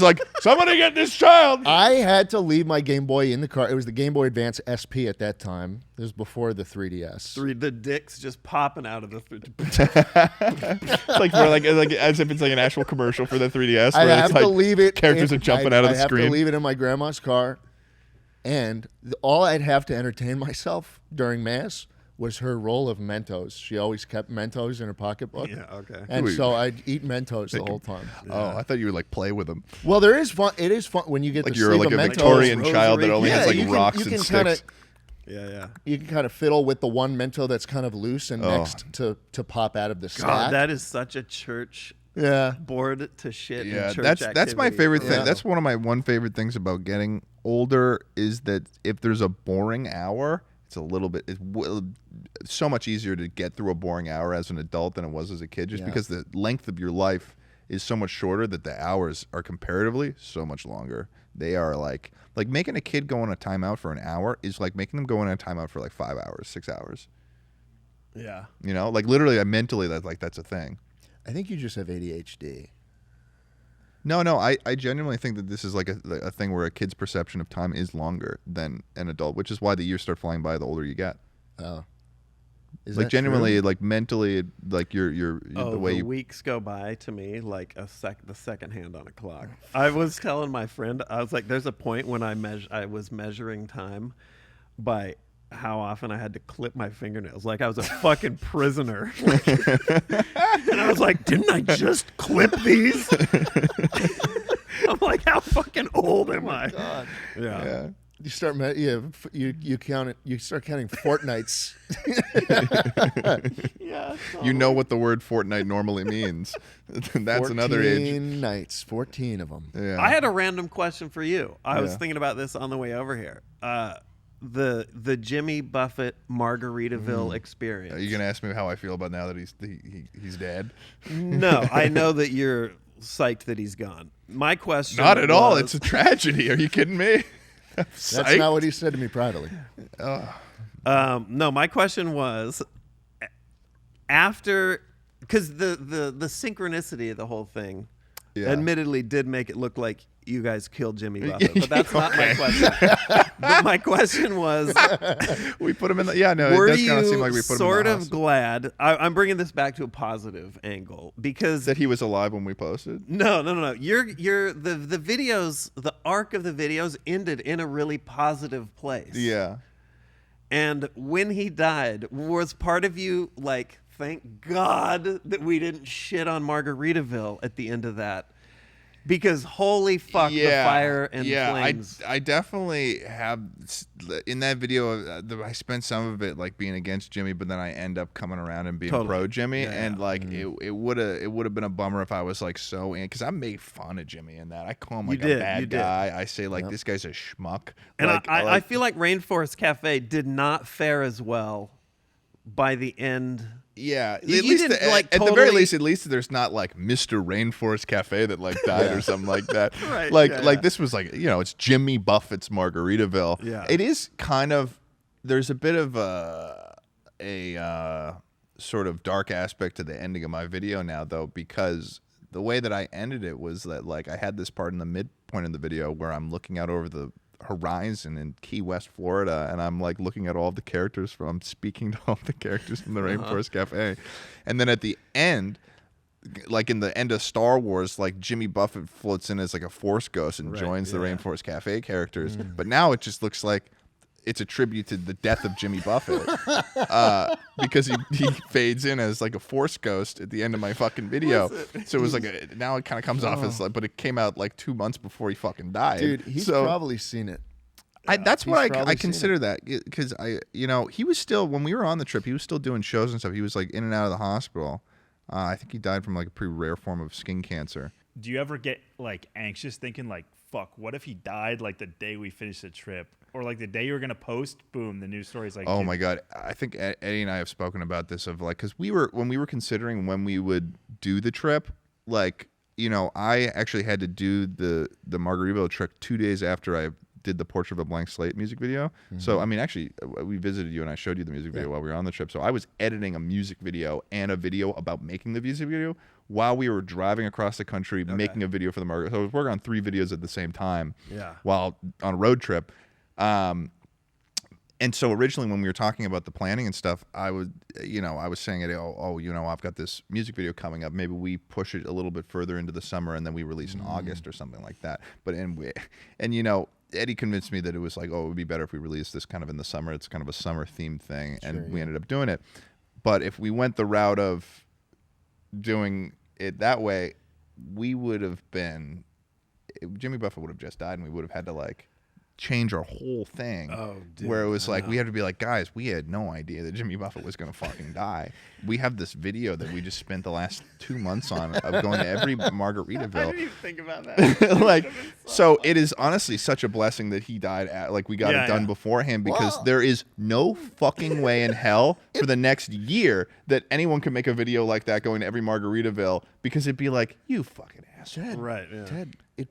like, somebody get this child. I had to leave my Game Boy in the car. It was the Game Boy Advance SP at that time. This was before the 3DS. The dicks just popping out of the. It's like for like as if it's like an actual commercial for the 3DS. I Where have it's like to leave it. characters are jumping out of the I have screen. to leave it in my grandma's car, and all I'd have to entertain myself during Mass was her roll of Mentos. She always kept Mentos in her pocketbook. Yeah, okay. And Ooh. so I'd eat Mentos the whole time. Oh, I thought you would like play with them. Well, there is fun. It is fun when you get Like the you're sleeve like a of Mentos. Victorian child that only Yeah, has like you can- rocks you and can sticks. Yeah. You can kind of fiddle with the one Mento that's kind of loose and Oh. next to pop out of the God, stack. that is such a church Yeah. board to shit. Yeah, in church that's my activity. favorite thing. Yeah. That's one of my favorite things about getting older is that if there's a boring hour, it's a little bit it's so much easier to get through a boring hour as an adult than it was as a kid, just Yeah. because the length of your life is so much shorter that the hours are comparatively so much longer. They are like making a kid go on a timeout for an hour is like making them go on a timeout for like 5 hours, 6 hours. Yeah. You know, like literally, mentally, that's a thing. I think you just have ADHD. No, I genuinely think that this is like a thing where a kid's perception of time is longer than an adult, which is why the years start flying by the older you get. Oh. Is Like that genuinely, true? like mentally, like the way the you. weeks go by to me like the second hand on a clock. I was telling my friend, I was like, there's a point when I was measuring time by how often I had to clip my fingernails, like I was a fucking prisoner. And I was like, didn't I just clip these? I'm like, how fucking old am I? God. Yeah. You start, you count it. You start counting fortnights. Yeah. You know what the word fortnight normally means. That's another age. 14 nights, 14 of them. Yeah. I had a random question for you. I was Yeah. thinking about this on the way over here. The Jimmy Buffett Margaritaville experience. Are you gonna ask me how I feel about now that he's dead? No, I know that you're psyched that he's gone. My question Not at all. was- It's a tragedy. Are you kidding me? That's not what he said to me privately. No, my question was after, because the synchronicity of the whole thing Yeah. admittedly did make it look like you guys killed Jimmy Buffett, but that's not my question. But my question was, We put him in the. Yeah, no, were it does kind of you seem like we put him sort in the of hospital. glad? I'm bringing this back to a positive angle because That he was alive when we posted. no. You're the videos, the arc of the videos ended in a really positive place. Yeah. And when he died, was part of you like, thank God that we didn't shit on Margaritaville at the end of that? Because holy fuck, the fire and flames. I definitely have in that video. I spent some of it like being against Jimmy, but then I end up coming around and being Totally. pro Jimmy, Yeah, and yeah. like it would have been a bummer if I was like so in, because I made fun of Jimmy in that. I call him like You a did, bad you did. guy. I say like this guy's a schmuck. And like, I feel like Rainforest Cafe did not fare as well by the end. Yeah, You at least didn't, like, at the very totally- least, at least there's not like Mr. Rainforest Cafe that like died or something like that. Right, Like yeah, like yeah. this was like, you know, it's Jimmy Buffett's Margaritaville. Yeah. It is kind of, there's a bit of a sort of dark aspect to the ending of my video now though, because the way that I ended it was that like I had this part in the midpoint of the video where I'm looking out over the horizon in Key West, Florida, and I'm like looking at all the characters I'm speaking to all the characters from the Rainforest Cafe. And then at the end, like in the end of Star Wars, like Jimmy Buffett floats in as like a Force ghost and joins the Rainforest Cafe characters. But now it just looks like it's a tribute to the death of Jimmy Buffett because he fades in as like a Force ghost at the end of my fucking video. So it was like now it kind of comes off as like, but it came out like 2 months before he fucking died. Dude, he's so probably seen it. that's he's what probably I seen consider that, because he was still, when we were on the trip, he was still doing shows and stuff. He was like in and out of the hospital. I think he died from like a pretty rare form of skin cancer. Do you ever get like anxious thinking like, fuck, what if he died like the day we finished the trip? Or like the day you were going to post, boom, the news story's like, Oh my God. I think Eddie and I have spoken about this of like, because when we were considering when we would do the trip, like, I actually had to do the Margaritaville trip 2 days after I did the Portrait of a Blank Slate music video. Mm-hmm. So, I mean, actually, we visited you and I showed you the music video while we were on the trip. So I was editing a music video and a video about making the music video while we were driving across the country making a video for the Margaritaville. So I was working on 3 videos at the same time while on a road trip. And so originally when we were talking about the planning and stuff, I was saying, I've got this music video coming up. Maybe we push it a little bit further into the summer and then we release in August or something like that. But Eddie convinced me that it was like, it would be better if we released this kind of in the summer. It's kind of a summer themed thing, and we ended up doing it. But if we went the route of doing it that way, we would have been, Jimmy Buffett would have just died, and we would have had to like change our whole thing. Oh, dude, where it was like we had to be like, guys, we had no idea that Jimmy Buffett was going to fucking die. We have this video that we just spent the last 2 months on of going to every Margaritaville. I didn't even think about that. Like, so it is honestly such a blessing that he died like we got it done beforehand, because there is no fucking way in hell for the next year that anyone can make a video like that going to every Margaritaville, because it'd be like, you fucking asshole. Ted, Right, yeah. Ted, it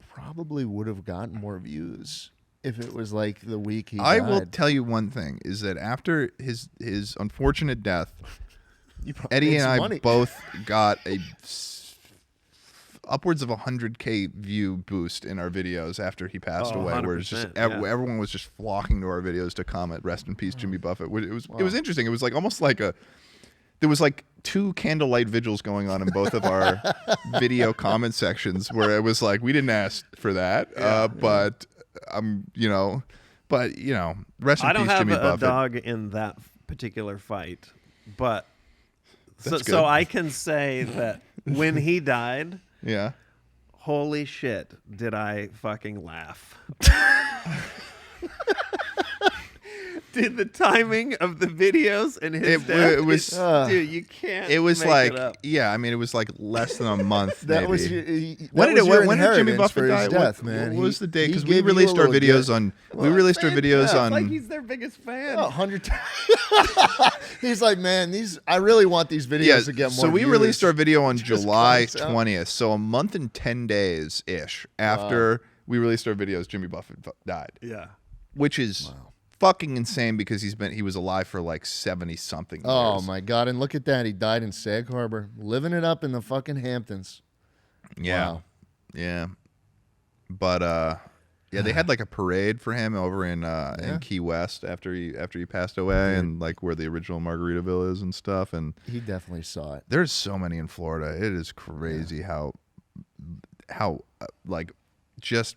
probably would have gotten more views if it was like the week he I died. will tell you one thing, is that after his unfortunate death, You probably Eddie made and some I money. both got upwards of 100K view boost in our videos after he passed Oh, away, where it's just 100%, yeah. everyone was just flocking to our videos to comment, rest in peace, Jimmy Buffett. It was interesting. It was like almost like there was like 2 candlelight vigils going on in both of our video comment sections, where it was like, we didn't ask for that, but But you know, rest in I don't peace, have Jimmy a Buffett. dog in that particular fight, but That's good. so I can say that when he died, Yeah. holy shit, did I fucking laugh. Dude, the timing of the videos and his death, it was. dude, you can't. It was make like, it up. yeah. I mean, it was like less than a month. That maybe. was When did Jimmy inheritance Buffett for die? his death, man. What was the date? He Because we gave you a released our little videos gift. on. We released our videos Yeah, on. it's like he's their biggest fan. 100 times. He's like, man, I really want these videos Yeah, to get more so we views. released our video on Just July clocks out. 20th. So a month and 10 days ish after we released our videos, Jimmy Buffett died, Yeah. which is fucking insane because he was alive for like 70 something years. Oh my god! And look at that, he died in Sag Harbor, living it up in the fucking Hamptons. Yeah. Wow. Yeah. But yeah, they had like a parade for him over in Key West after he passed away, and like where the original Margaritaville is and stuff. And He definitely saw it. there's so many in Florida. It is crazy how like just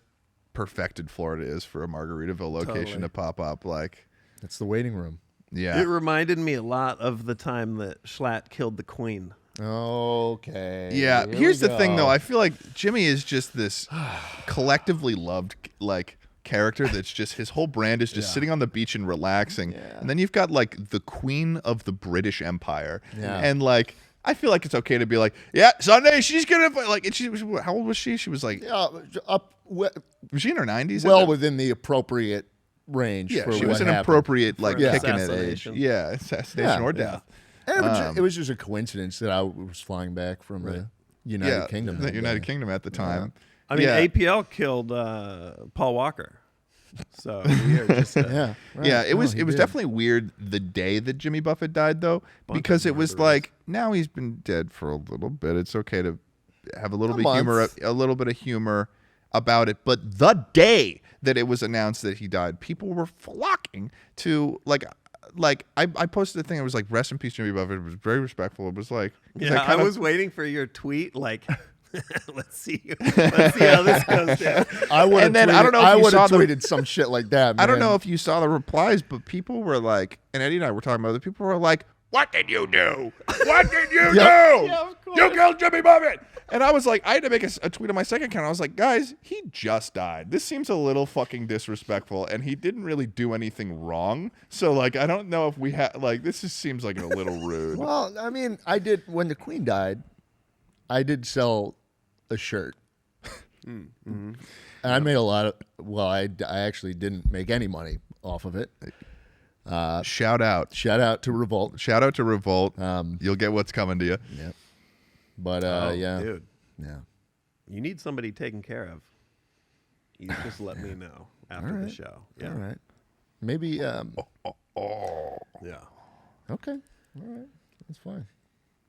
perfected Florida is for a Margaritaville location Totally. to pop up. Like, That's the waiting room. yeah. It reminded me a lot of the time that Schlatt killed the Queen. Okay. Yeah, here here's we the thing, go. though. I feel like Jimmy is just this collectively loved like character that's just his whole brand is just sitting on the beach and relaxing. And then you've got like the Queen of the British Empire, and like I feel like it's okay to be like, yeah, Sunday she's gonna like. And she was how old was she? She was like, was she in her 90s? well within the appropriate range. Yeah, for she what was an happened. appropriate like For kicking it age. assassination. Yeah, assassination Yeah. or death. And it was just a coincidence that I was flying back from the United Kingdom. the that United day. Kingdom at the time. I mean, Yeah. APL killed Paul Walker. So we are just Yeah. Right. Yeah, it No, was he it was did. definitely weird the day that Jimmy Buffett died, though, because it was like now he's been dead for a little bit. It's okay to have a little bit month. a little bit of humor about it. But the day that it was announced that he died, people were flocking to like I posted a thing. It was like rest in peace, Jimmy Buffett. It was very respectful. It was like Yeah, I was waiting for your tweet. Like, let's see how this goes down. I would. And then I don't know if I you would saw have the- tweeted some shit like that. Man. I don't know if you saw the replies, but people were like, and Eddie and I were talking about it. People were like, "What did you do? What did you do? Yeah, of course. You killed Jimmy Buffett!" And I was like, I had to make a tweet on my second account. I was like, guys, he just died. This seems a little fucking disrespectful, and he didn't really do anything wrong. So like, I don't know if we have like this. Just seems like a little rude. Well, I mean, I did when the Queen died. I did sell a shirt. And I made a lot of. Well, I actually didn't make any money off of it. Shout out. Shout out to Revolt. Shout out to Revolt. You'll get what's coming to you. Yep. But yeah, Dude, yeah. you need somebody taken care of. You just let me know after the show. Yeah. All right. Maybe. Yeah. Okay. All right. That's fine.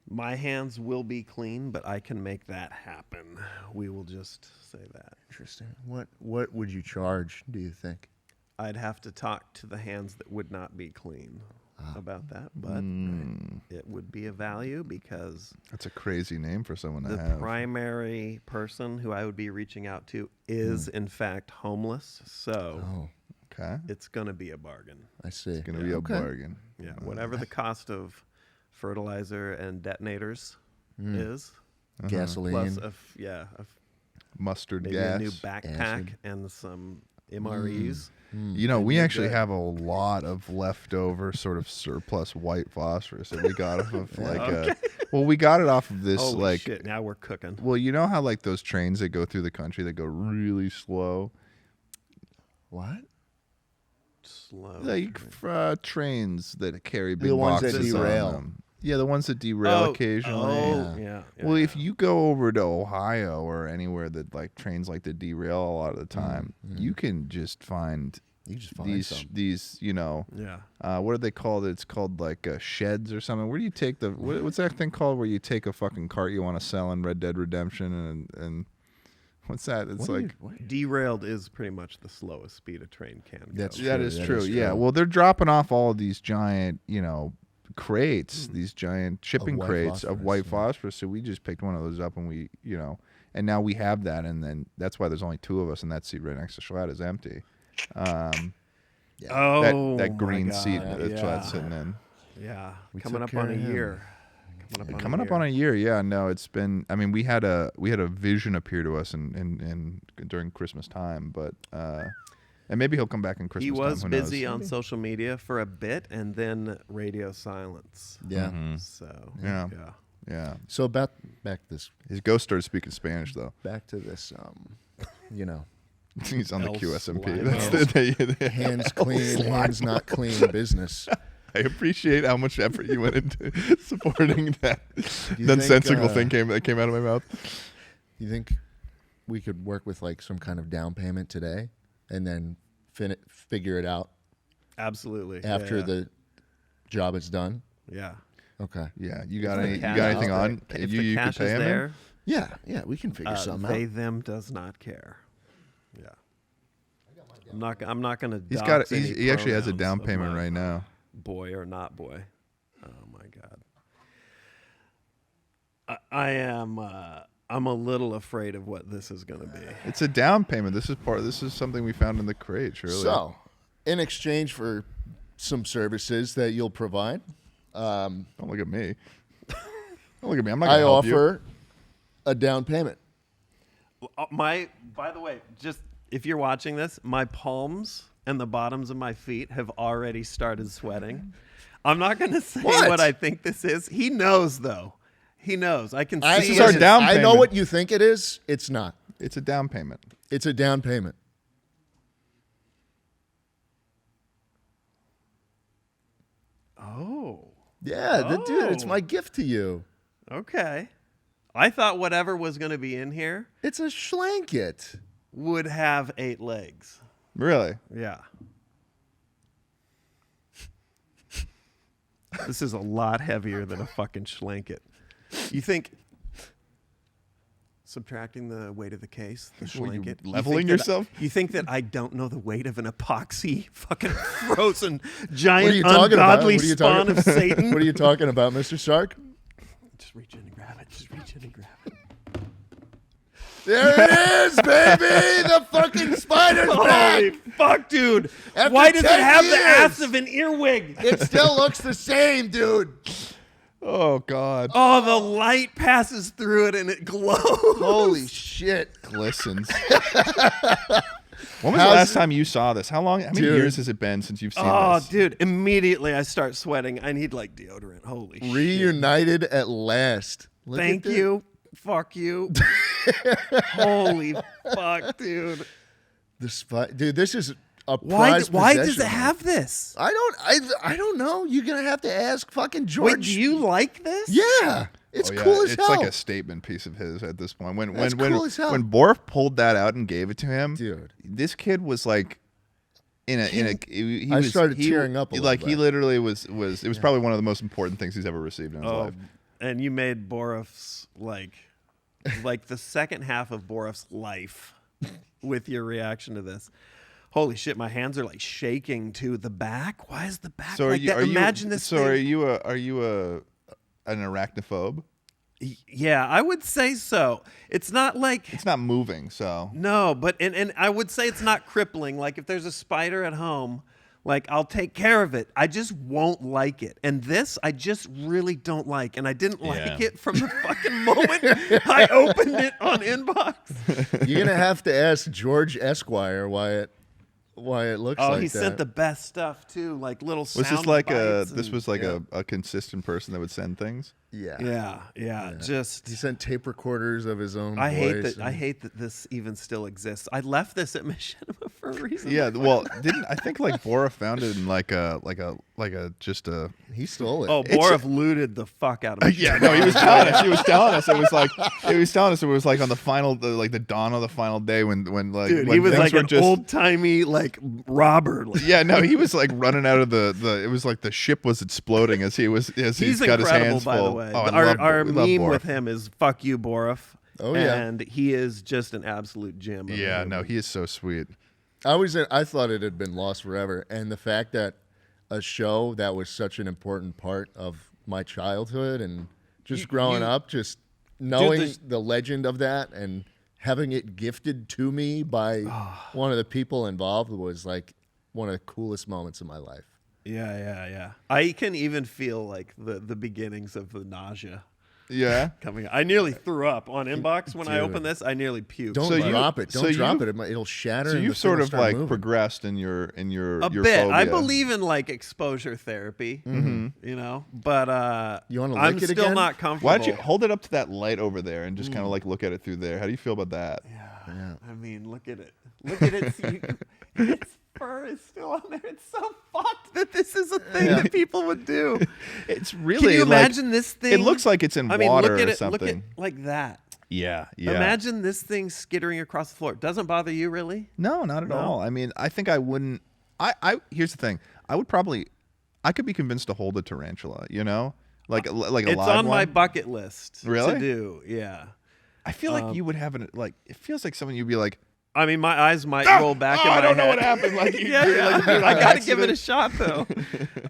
My hands will be clean, but I can make that happen. We will just say that. Interesting. What would you charge? Do you think? I'd have to talk to the hands that would not be clean about that, but it would be a value because That's a crazy name for someone to the have. primary person who I would be reaching out to is in fact homeless. So Oh, Okay. it's going to be a bargain. I see. It's gonna be a bargain. Yeah, whatever the cost of fertilizer and detonators is, Gasoline. plus a Mustard maybe gas. a new backpack acid. and some MREs. You know, we actually good. have a lot of leftover sort of surplus white phosphorus that we got off of like well, we got it off of this Holy like shit! Now we're cooking. well, you know how like those trains that go through the country that go really slow? What? Slow. Like trains that carry big The ones that boxes on derail. them. Yeah, the ones that derail occasionally. Oh, yeah. Well, if you go over to Ohio or anywhere that like trains like to derail a lot of the time, you can just find You just find these you know yeah. what are they called? It's called like sheds or something. Where do you take the what's that thing called where you take a fucking cart you want to sell in Red Dead Redemption and what's that? It's like Derailed is pretty much the slowest speed a train can go. That's that true, is that true. is Yeah. true. Well, they're dropping off all of these giant, crates, these giant shipping white crates of phosphorus, white yeah. phosphorus. So we just picked one of those up and we, and now we have that. And then that's why there's only two of us and that seat right next to Schlatt is empty. Oh, that green my seat God. that Schlatt's sitting in. Yeah, We coming took up on care a of him. year. Coming up on a year, yeah. No, it's been. I mean, we had a vision appear to us in during Christmas time, but and maybe he'll come back in Christmas. He was time, who busy knows? on social media for a bit, and then radio silence. Yeah. So Yeah. yeah. Yeah, So back this his ghost started speaking Spanish though. back to this. You know, He's on the El QSMP. Slime. That's the hands clean, hands not clean business. I appreciate how much effort you went into supporting that you nonsensical think, thing that came out of my mouth. You think we could work with like some kind of down payment today, and then figure it out Absolutely. after yeah. the job is done? Yeah. Okay. Yeah, you got If the any? You cash got is anything there- on? If You the could cash pay is him. there, Yeah, we can figure something they out. them does not care. Yeah. I'm not going to. He's got. He actually has a down payment right now. Boy or not boy. Oh my God. I am. I'm a little afraid of what this is going to be. It's a down payment. This is something we found in the crate. Surely. So, in exchange for some services that you'll provide, Don't look at me. Don't look at me. I'm not I gonna help you. offer a down payment. By the way, just if you're watching this, my palms and the bottoms of my feet have already started sweating. I'm not going to say What? what I think this is. He knows, though. He knows. I can see This is our down I know payment. what you think it is. It's not. It's a down payment. It's a down payment. Oh, Yeah, dude, it's Oh. my gift to you. okay. I thought whatever was going to be in here It's a schlanket. would have 8 legs. Really? Yeah. This is a lot heavier than a fucking schlanket. You think subtracting the weight of the case, the What, you schlanket, leveling think that yourself? you think that I don't know the weight of an epoxy fucking frozen What are giant you talking about? ungodly What are you spawn talking of Satan? What are you talking about, Mr. Sark? Just reach in and grab it. Just reach in and grab it. There it is, baby! The fucking spider's Holy back! fuck, dude! After Why does it 10 have the ass years! of an earwig? It still looks the same, dude. Oh God. Oh, the light passes through it and it glows. Holy shit. Glistens. When was the How's last it- time you saw this? How long? How many Dude. years has it been since you've seen Oh, this? dude! Immediately I start sweating. I need like deodorant. Holy shit! Reunited at last. Look at Thank this. you. Fuck you. Holy fuck, dude! Dude, this is a Why? prized Why does possession, it man. have this? I don't know. You're gonna have to ask fucking George. Wait, do you like this? Yeah, it's Oh, yeah. cool as it's hell. like a statement piece of his at this point. When That's when cool as hell. when Borf pulled that out and gave it to him, Dude. this kid was like he I was, started he- tearing up a little like he bit. literally was it was probably one of the most important things he's ever received in his Oh, life. and you made Borof's like the second half of Borof's life with your reaction to this. Holy shit! My hands are like shaking to the back. Why is the back So like that? Imagine this. So thing. are you an arachnophobe? Yeah, I would say so. It's not like It's not moving, so no, but and I would say it's not crippling. Like if there's a spider at home, like I'll take care of it. I just won't like it. And this I just really don't like. And I didn't like it from the fucking moment I opened it on inbox. You're gonna have to ask George Esquire why it looks Oh, like he that. sent the best stuff too, like little was this sound like bites this and- was like a consistent person that would send things? yeah, just He sent tape recorders of his own. I hate voice that. I hate that this even still exists. I left this at Machinima for a reason. Yeah, well, didn't I think like Bora found it in like a just a He stole it. Oh, Borov looted the fuck out of me. yeah, no, he was telling us. He was telling us it was like on the final the dawn of the final day when like Dude, when he was things like were an just, old timey like robber. Like, yeah, no, he was like running out of the it was like the ship was exploding as he's he's got his incredible, hands by full. the way. Oh, I our love, our we love meme Borov. with him is "fuck you, Borov." Oh, yeah. and he is just an absolute gem. of a Yeah, no, human. he is so sweet. I thought it had been lost forever, and the fact that a show that was such an important part of my childhood and just growing up, just knowing the legend of that and having it gifted to me by one of the people involved was like one of the coolest moments of my life. Yeah. I can even feel like the beginnings of the nausea Yeah. coming. I nearly threw up on inbox when I Dude. opened this. I nearly puked. Don't drop it. Don't drop it. It'll shatter. So and you've the thing sort will of start like moving. progressed in your a your bit. phobia. I believe in like exposure therapy, you know, but You wanna I'm lick it still again? not comfortable. Why don't you hold it up to that light over there and just kind of like look at it through there? How do you feel about that? Yeah. I mean, look at it. Look at it. Its fur is still on there. It's so fucked that this is a thing that people would do. It's really. Can you like, imagine this thing? It looks like it's in I mean, water look at or it. something. Look at like that. Yeah. Imagine this thing skittering across the floor. Doesn't bother you really? No, not at all. I mean, I think I wouldn't. I here's the thing. I would probably. I could be convinced to hold a tarantula. You know, like a It's live on my one. bucket list. Really? To do. Yeah. I feel like you would have an like. It feels like something you'd be like. I mean, my eyes might roll back in my I don't know head. what happened. Like, you, Yeah, you're like, I got to give it a accident. shot though.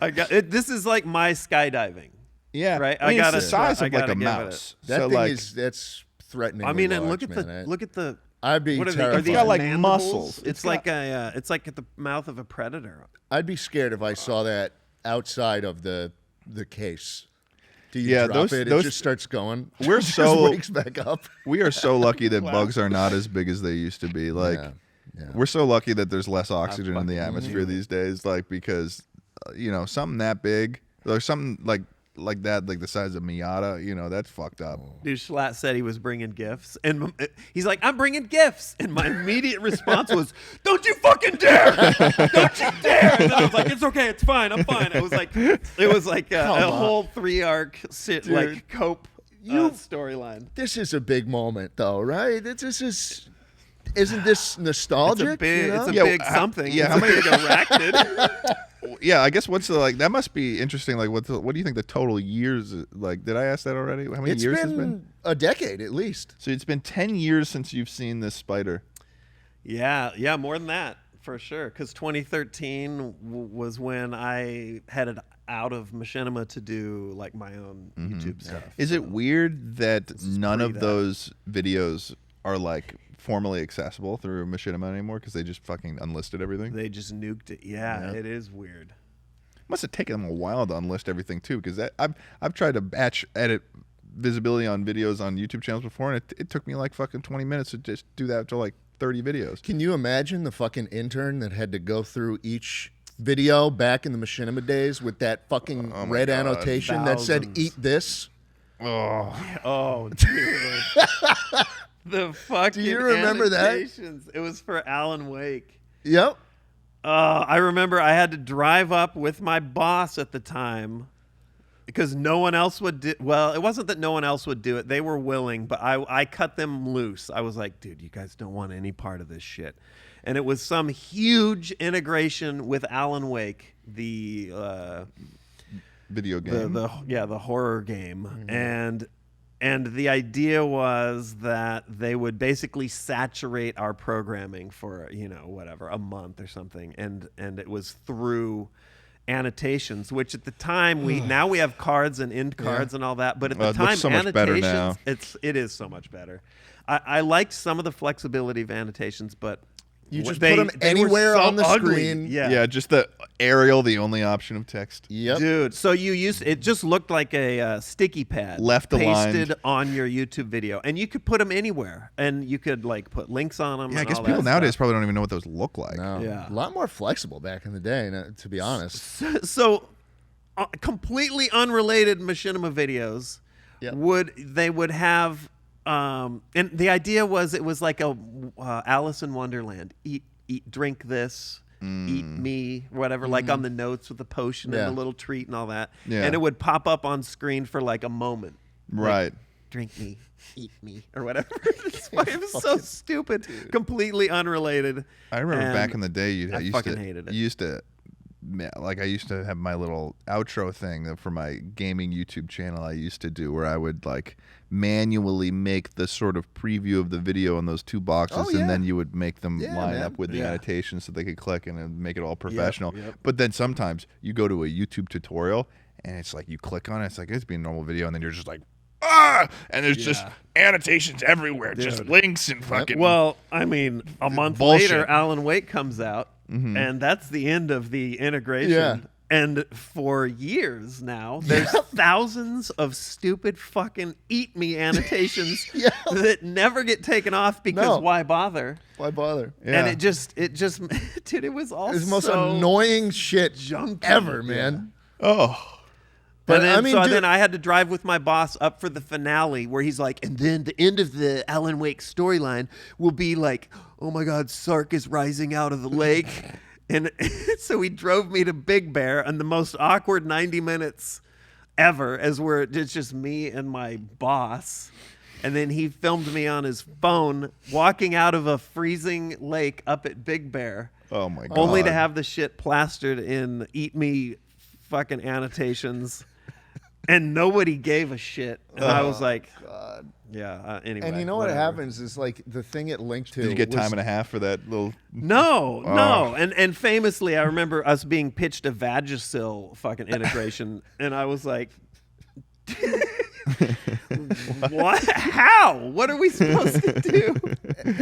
I got it. This is like my skydiving. Yeah, Right? I mean, I gotta- it's the size I of like gotta a give it mouse. That so thing like, that's threatening. I mean, and large, look at man. look at the. I'd be What are they? terrified. Are these got, like, mandibles? muscles. It's like the mouth of a predator. I'd be scared if I saw that outside of the case. Do you Yeah, drop those- it? those- It just starts going. We're It just so- wakes back up. we are so lucky that bugs are not as big as they used to be. Like, Yeah. we're so lucky that there's less oxygen in the fucking atmosphere knew these days. Like, because you know, something that big or something like that, like the size of Miata, you know, that's fucked up. Dude, Schlatt said he was bringing gifts, and he's like, "I'm bringing gifts," and my immediate response was, "Don't you fucking dare! Don't you dare!" And then I was like, "It's okay, it's fine, I'm fine." It was like a whole 3-arc like cope storyline. This is a big moment, though, right? Isn't this nostalgic? It's a big, you know? it's a Yeah, big how- something. yeah, It's how a many- big arachnid. Yeah, I guess what's the like? That must be interesting. Like, what do you think the total years? Like, did I ask that already? How many It's years been it's been? a decade at least. So it's been 10 years since you've seen this spider. Yeah, more than that for sure. Because 2013 was when I headed out of Machinima to do like my own YouTube stuff. Is it weird that is none pre of that. those videos are like formally accessible through Machinima anymore because they just fucking unlisted everything? They just nuked it. Yeah, it is weird. Must have taken them a while to unlist everything too, because I've tried to batch edit visibility on videos on YouTube channels before, and it took me like fucking 20 minutes to just do that to like 30 videos. Can you imagine the fucking intern that had to go through each video back in the Machinima days with that fucking red God. annotation that said Thousands. "Eat this"? Oh, dude. The fucking Do you remember that? annotations. It was for Alan Wake. Yep. I remember I had to drive up with my boss at the time because no one else would do. Well, it wasn't that no one else would do it. They were willing, but I cut them loose. I was like, dude, you guys don't want any part of this shit. And it was some huge integration with Alan Wake, the Video game. the horror game, and the idea was that they would basically saturate our programming for whatever, a month or something, and it was through annotations, which at the time now we have cards and end cards and all that, but at the It time looks so much better now. it is so much better. I liked some of the flexibility of annotations, but You just they put them were anywhere so on the ugly. screen. yeah, just the Arial, the only option of text. Yep. Dude, so it just looked like a sticky pad Left aligned. pasted on your YouTube video, and you could put them anywhere, and you could like put links on them. Yeah, I and guess all people that nowadays stuff. probably don't even know what those look like. No. Yeah. A lot more flexible back in the day, to be honest. So completely unrelated Machinima videos Yep. would have, and the idea was it was like a Alice in Wonderland. Eat, drink this. Eat me, whatever, like on the notes with the potion Yeah. and the little treat and all that. Yeah. And it would pop up on screen for like a moment. Right. Drink me, eat me, or whatever. It was so stupid, completely unrelated. I remember And back in the day, I fucking hated it. You used to, like, I used to have my little outro thing for my gaming YouTube channel. I used to do where I would like manually make the sort of preview of the video in those two boxes, Oh, yeah. and then you would make them Yeah, line man. up with the Yeah. annotations so they could click and make it all professional. yep. But then sometimes you go to a YouTube tutorial and it's like you click on it, it's like it's being a normal video, and then you're just like and there's just annotations everywhere, just links and fucking. Well, I mean, a month bullshit. later, Alan Wake comes out, and that's the end of the integration. Yeah. And for years now, there's thousands of stupid fucking eat me annotations that never get taken off because why bother? Why bother? And it just, dude, it was all It's the most so annoying shit junky. ever, man. Oh, But and then, I mean, so dude, then I had to drive with my boss up for the finale where he's like, and then the end of the Alan Wake storyline will be like, oh my God, Sark is rising out of the lake. And so he drove me to Big Bear and the most awkward 90 minutes ever it's just me and my boss. And then he filmed me on his phone walking out of a freezing lake up at Big Bear. oh my God. Only to have the shit plastered in eat me fucking annotations. And nobody gave a shit. And I was like, God. yeah, anyway. And you know whatever. what happens is like the thing it linked to. Did you get was- time and a half for that little? No. And famously, I remember us being pitched a Vagisil fucking integration. And I was like, what? How? What are we supposed to do?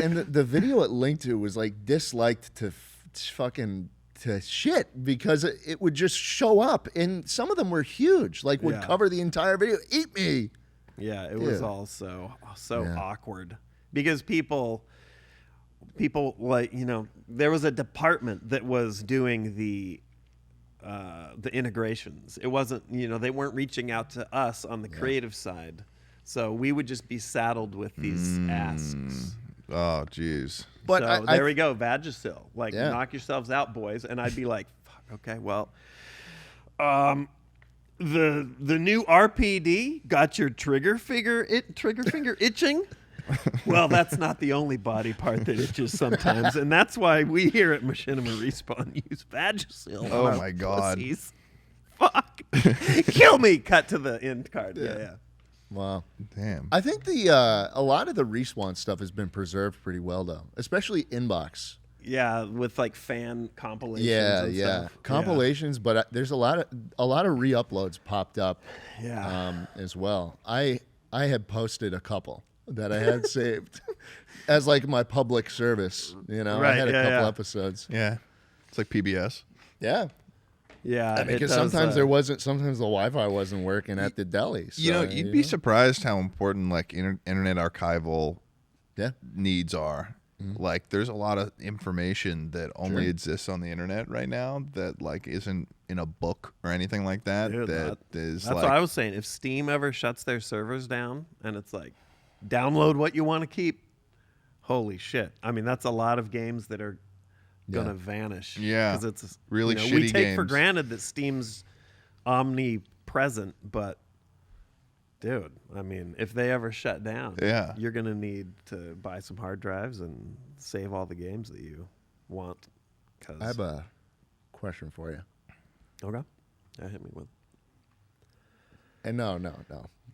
And the video it linked to was like disliked to fucking to shit because it would just show up, and some of them were huge, like would Yeah. cover the entire video. Eat me. Yeah, it was Dude. all so Yeah. awkward because people like, you know, there was a department that was doing the integrations. It wasn't, you know, they weren't reaching out to us on the creative side. So we would just be saddled with these asks. Oh, jeez. But So I there we go, Vagisil. Like, Yeah. knock yourselves out, boys. And I'd be like, fuck, okay, well, the new RPD got your trigger finger itching. Well, that's not the only body part that itches sometimes, and that's why we here at Machinima Respawn use Vagisil. Oh on our my God. pussies. Fuck, kill me. Cut to the end card. Yeah. wow. Damn. I think the a lot of the Respawn stuff has been preserved pretty well though, especially inbox. Yeah, with like fan compilations. Yeah, and yeah, stuff. compilations. But there's a lot of re-uploads popped up. Yeah. As well. I had posted a couple that I had saved as like my public service. You know, I Right, had a yeah, couple yeah. episodes. Yeah, it's like PBS. Yeah, Yeah, because it does, sometimes sometimes the Wi-Fi wasn't working at the deli. So, You know, you'd be surprised how important like internet archival Yeah. needs are. Like, there's a lot of information that only exists on the internet right now that like isn't in a book or anything like that. Dude, that is That's like, what I was saying. If Steam ever shuts their servers down and it's like, download what you want to keep, holy shit. I mean, that's a lot of games that are going to vanish. Yeah. 'Cause it's, Really you know, we shitty take for games. granted that Steam's omnipresent, but dude, I mean, if they ever shut down, Yeah. you're going to need to buy some hard drives and save all the games that you want. I have a question for you. Okay. Yeah, hit me with. And no,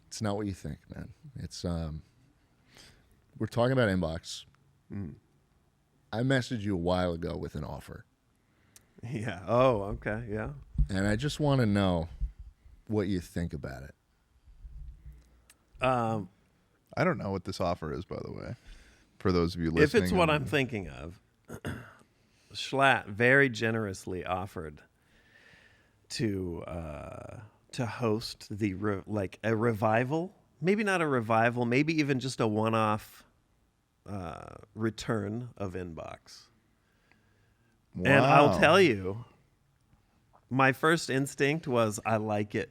it's not what you think, man. It's we're talking about inbox. I messaged you a while ago with an offer, Yeah. Oh, okay. Yeah. and I just want to know what you think about it. I don't know what this offer is, by the way. For those of you listening, If it's what I'm thinking of, Schlatt very generously offered to host the like a revival, maybe not a revival, maybe even just a one-off return of Inbox. And I'll Wow. tell you, my first instinct was I like it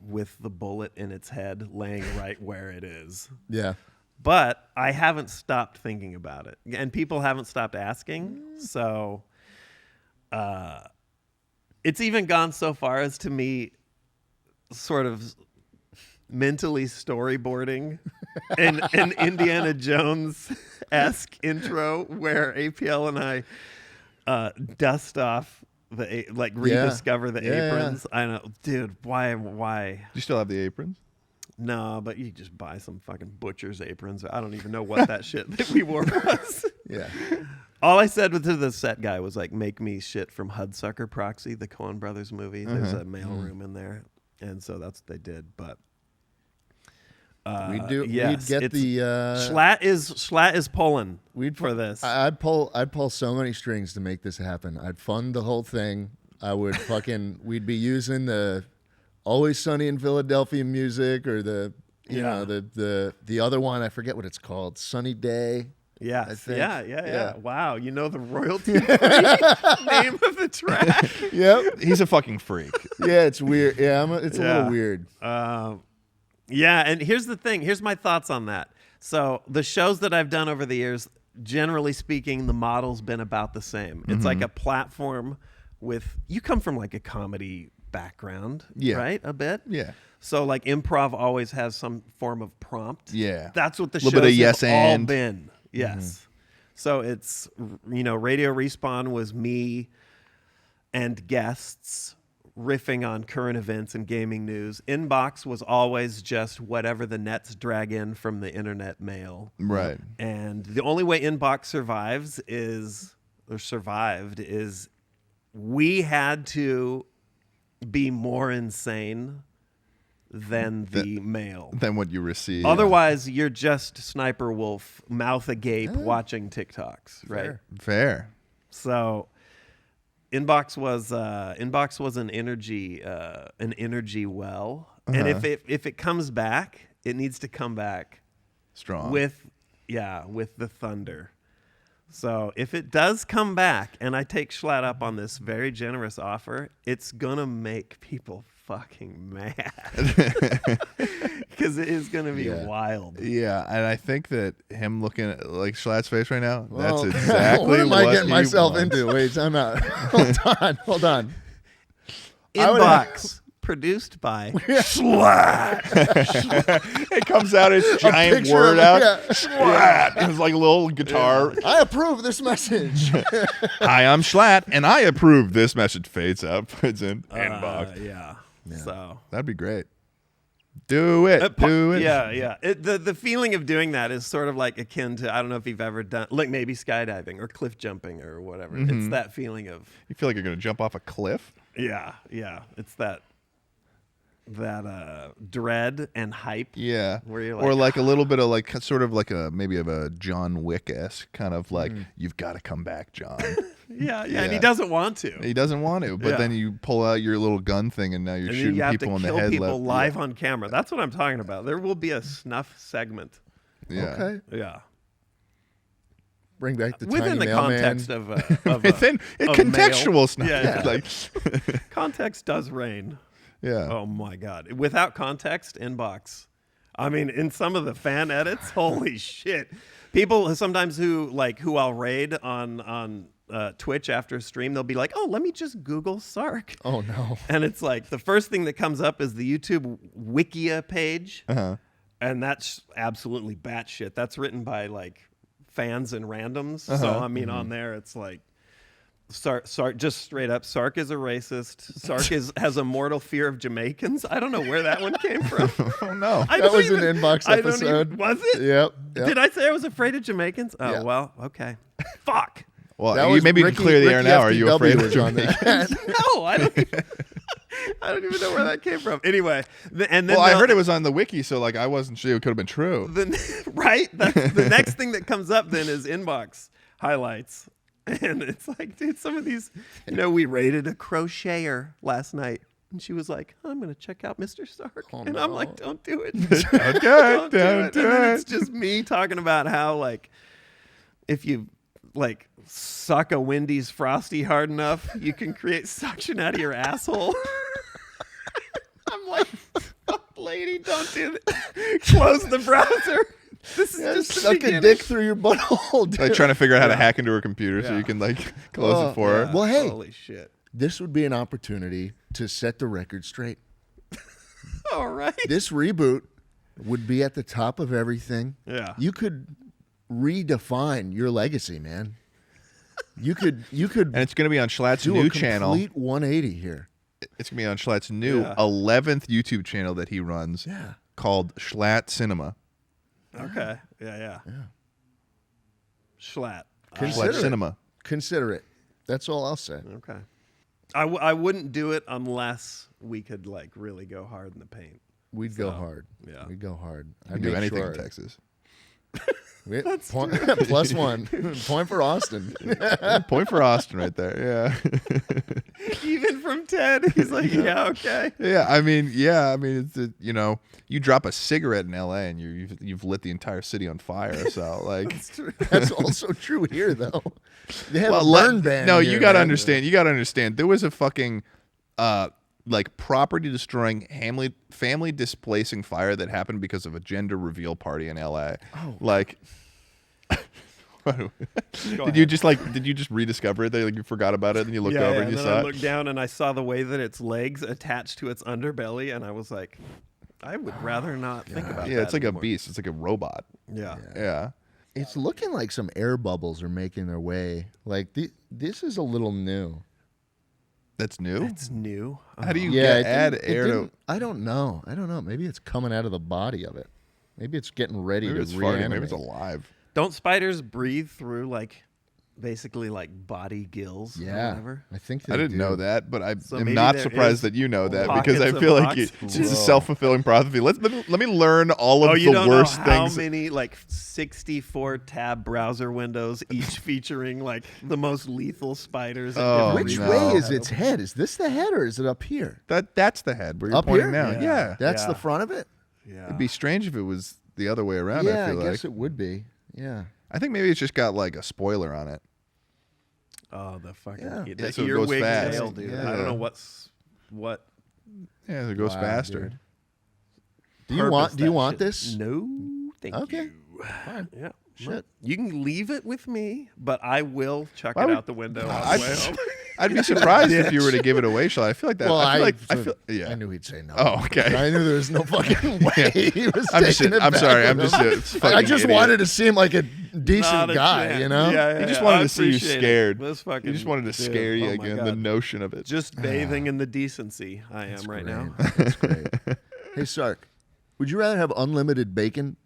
with the bullet in its head laying right where it is. Yeah, But I haven't stopped thinking about it, and people haven't stopped asking. So it's even gone so far as to me sort of mentally storyboarding an Indiana Jones-esque intro where APL and I dust off rediscover the Yeah. aprons. I know, dude. Why? Do you still have the aprons? No, but you just buy some fucking butcher's aprons. I don't even know what that shit that we wore was. yeah. All I said to the set guy was like, make me shit from Hudsucker Proxy, the Coen Brothers movie. There's a mailroom in there. And so that's what they did. But We'd do. Yes, we'd get the Schlatt is pulling for this. I'd pull so many strings to make this happen. I'd fund the whole thing. I would we'd be using the Always Sunny in Philadelphia music or the the other one, I forget what it's called, Sunny Day. Yeah, I think. Yeah. Wow, you know the royalty-free name of the track. Yep. He's a fucking freak. Yeah, it's weird. Yeah, it's a little weird. Yeah, and here's the thing. Here's my thoughts on that. So the shows that I've done over the years, generally speaking, the model's been about the same. It's like a platform with, you come from like a comedy background, right? A bit? Yeah. So like improv always has some form of prompt. Yeah. That's what the Little shows bit of yes have all and. been. Yes. So it's, Radio Respawn was me and guests riffing on current events and gaming news. Inbox was always just whatever the nets drag in from the internet mail. Right. And the only way Inbox survived is we had to be more insane than the mail. Than what you receive. Otherwise, you're just Sniper Wolf, mouth agape, watching TikToks, right? Fair. So Inbox was an energy well, and if it comes back, it needs to come back Strong. with the thunder. So if it does come back, and I take Schlatt up on this very generous offer, it's gonna make people fucking mad because it is gonna be wild. Yeah, and I think that him looking at like Schlatt's face right now, that's exactly what am I getting he myself wants. into? Wait, time out. Hold on. Inbox produced by Schlatt. It comes out as giant picture word of- out. yeah. Schlatt. It's like a little guitar. I approve this message. Hi, I'm Schlatt, and I approve this message. Fades up. It's in inbox. Yeah. So That'd be great. Do it. Do it. Yeah. The feeling of doing that is sort of like akin to, I don't know if you've ever done, like maybe skydiving or cliff jumping or whatever. It's that feeling of, You feel like you're gonna jump off a cliff? yeah. It's that dread and hype. Yeah. Where you're or like, like a little bit of like sort of like a maybe of a John Wick-esque kind of like you've got to come back, John. Yeah, and he doesn't want to. He doesn't want to, but then you pull out your little gun thing and now you're And shooting you have people to in the kill head. people live on camera. That's what I'm talking about. There will be a snuff segment. Yeah. Okay. Yeah. Bring back the Within tiny the mailman. context of Within of contextual mail. stuff. Yeah. Like Context does reign. yeah. Oh my God. Without context, Inbox. I mean, in some of the fan edits, holy shit. People sometimes who I'll raid on Twitch after a stream, they'll be like, oh, let me just Google Sark. Oh no. And it's like the first thing that comes up is the YouTube Wikia page. And that's absolutely batshit. That's written by like fans and randoms. So I mean, on there it's like Sark just straight up. Sark is a racist. Sark has a mortal fear of Jamaicans. I don't know where that one came from. Oh no. That was an Inbox episode. Was it? Yep. Did I say I was afraid of Jamaicans? Oh Yeah. well, okay. Fuck. Well, That was maybe you Ricky- can clear the air Ricky now. Are you FDW afraid of was on that? No, I don't even know where that came from. Anyway, and then Well, I heard it was on the wiki, so like I wasn't sure it could have been true. right. That's the next thing that comes up then is Inbox highlights, and it's like, dude, some of these. We rated a crocheter last night, and she was like, I'm gonna check out Mr. Sark, and I'm like, don't do it. Okay, Don't do don't it. do And then it. it's just me talking about how like if you like suck a Wendy's Frosty hard enough, you can create suction out of your asshole. I'm like, fuck, lady, don't do that. Close the browser. This is just the Suck a beginning. dick through your butthole. Dude. Like trying to figure out how to hack into her computer so you can like close it for her. Well, hey, Holy shit. this would be an opportunity to set the record straight. All right. This reboot would be at the top of everything. Yeah. You could redefine your legacy, man. You could And it's going to be on Schlatt's do new a channel. complete 180 here. It's going to be on Schlatt's new Yeah. 11th YouTube channel that he runs called Schlatt Cinema. Okay. Yeah. Schlatt. Schlatt Cinema. Consider it. That's all I'll say. Okay. I wouldn't do it unless we could like really go hard in the paint. We'd go hard. Yeah. We'd go hard. I'd do anything in Texas. Point, plus one. Point for Austin. Point for Austin right there. Yeah. Even from Ted, he's like, yeah, okay. Yeah, I mean, it's you drop a cigarette in L.A. and you've lit the entire city on fire. So like, That's also true here, though. They have a burn ban. No, here, you got to man. understand. You got to understand. There was a fucking like property destroying, family displacing fire that happened because of a gender reveal party in L.A. Oh, like. Did you just rediscover it? Like you forgot about it, and you looked over and you then saw I it. looked down and I saw the way that its legs attached to its underbelly, and I was like, I would rather not think about that. Yeah, it's like anymore. a beast. It's like a robot. Yeah. It's looking like some air bubbles are making their way. Like this is a little new. That's new. It's new. How do you Yeah, add air to? I don't know. Maybe it's coming out of the body of it. Maybe it's getting ready Maybe to it's farting. reanimate. Maybe it's alive. Don't spiders breathe through basically body gills? Or Yeah, whatever? I think I didn't know that, but I'm maybe not there surprised is that you know that because I pockets feel of like it's oxygen. a self-fulfilling prophecy. Let me learn all of You the don't worst know how things. many 64 tab browser windows, each featuring the most lethal spiders. At Oh, different Which no. way is its head? Is this the head or is it up here? That's the head where you're Up pointing here? now. Yeah. That's Yeah. the front of it? Yeah. It'd be strange if it was the other way around. Yeah, I feel guess like. it would be. Yeah. I think maybe it's just got like a spoiler on it. Oh, the fucking Yeah. the Yeah, so it goes earwig fast. tail, dude. Yeah. I don't know what. Yeah, it goes Wow, faster. dude. Do you want this? No, thank Okay. you. Fine. Yeah. Shit. You can leave it with me, but I will chuck Why it would- out the window on the way home. I'd be surprised if you were to give it away, Shall I feel like that. Well, I feel I knew he'd say no. Oh, okay. I knew there was no fucking way he was I'm just taking it I'm back sorry. with I'm just him. a fucking I just idiot. wanted to seem like a decent Not a guy, chance. you know? Yeah, He just yeah, wanted I to see you appreciate it. scared. This fucking He just wanted to dude, scare you oh my again. God. The notion of it. Just bathing in the decency I am That's right great. now. That's great. Hey, Sark, would you rather have unlimited bacon,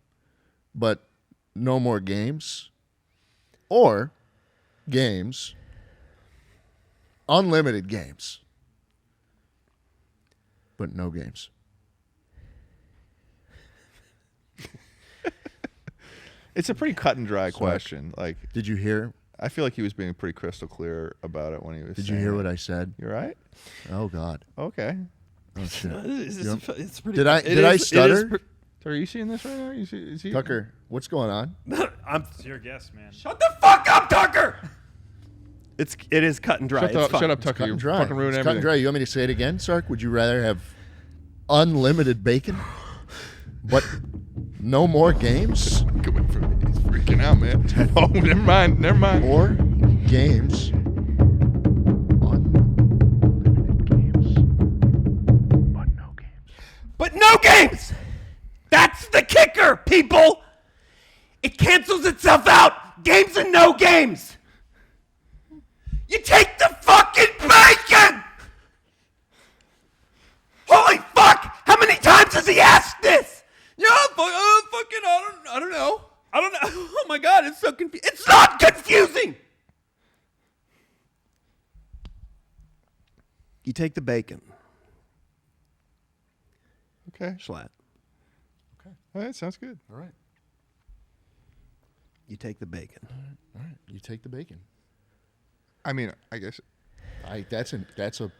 but no more games, or games, unlimited games, but no games? It's a pretty cut and dry question. Like, Did you hear? I feel like he was being pretty crystal clear about it when he was. Did you saying hear it. what I said? You're right. Oh God. Okay. Oh shit. It's pretty. Did I it did I is- it stutter? is So are you seeing this right now? Is he? Tucker, what's going on? I'm. It's your guess, man. Shut the fuck up, Tucker. It is cut and dry. Shut It's up, fine. shut up, Tucker. Cut You and dry. fucking ruined It's cut and everything. dry. You want me to say it again, Sark? Would you rather have unlimited bacon, but no more games, Coming for me. He's freaking out, man. Oh, never mind. Never mind. or games? Unlimited games, but no games. But no games. That's the kicker, people. It cancels itself out. Games and no games. You take the fucking bacon. Holy fuck! How many times has he asked this? Yeah, I don't know. Oh my god, it's so confusing. It's not confusing. You take the bacon, Okay. Schlatt. All right. Sounds good. All right, You take the bacon. all right. You take the bacon. I mean, I guess That's a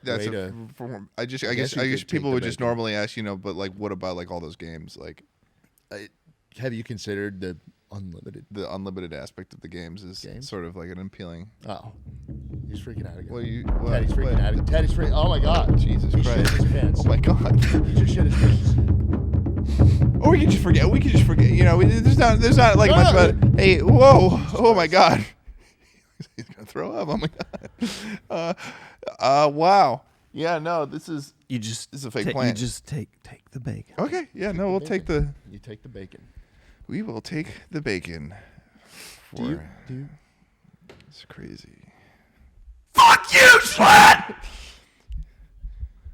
that's way to. a form. I guess guess you could take people the would just bacon. normally ask, but like, what about like all those games, like Have you considered the unlimited? the unlimited aspect of the games is Games? sort of like an appealing. Oh, he's freaking out again. What you? Teddy's freaking out. Teddy's freaking. Oh my God! Jesus He Christ! shit his pants. Oh my God! He just shit his pants. Or we could just forget. There's not like much about it. Hey, whoa! Oh my God! He's gonna throw up. Oh my God! Wow. Yeah. No. This is. You just This is a fake plan. You just take the bacon. Okay. Yeah. No. We'll take the. You take the bacon. We will take the bacon. Do you? It's crazy.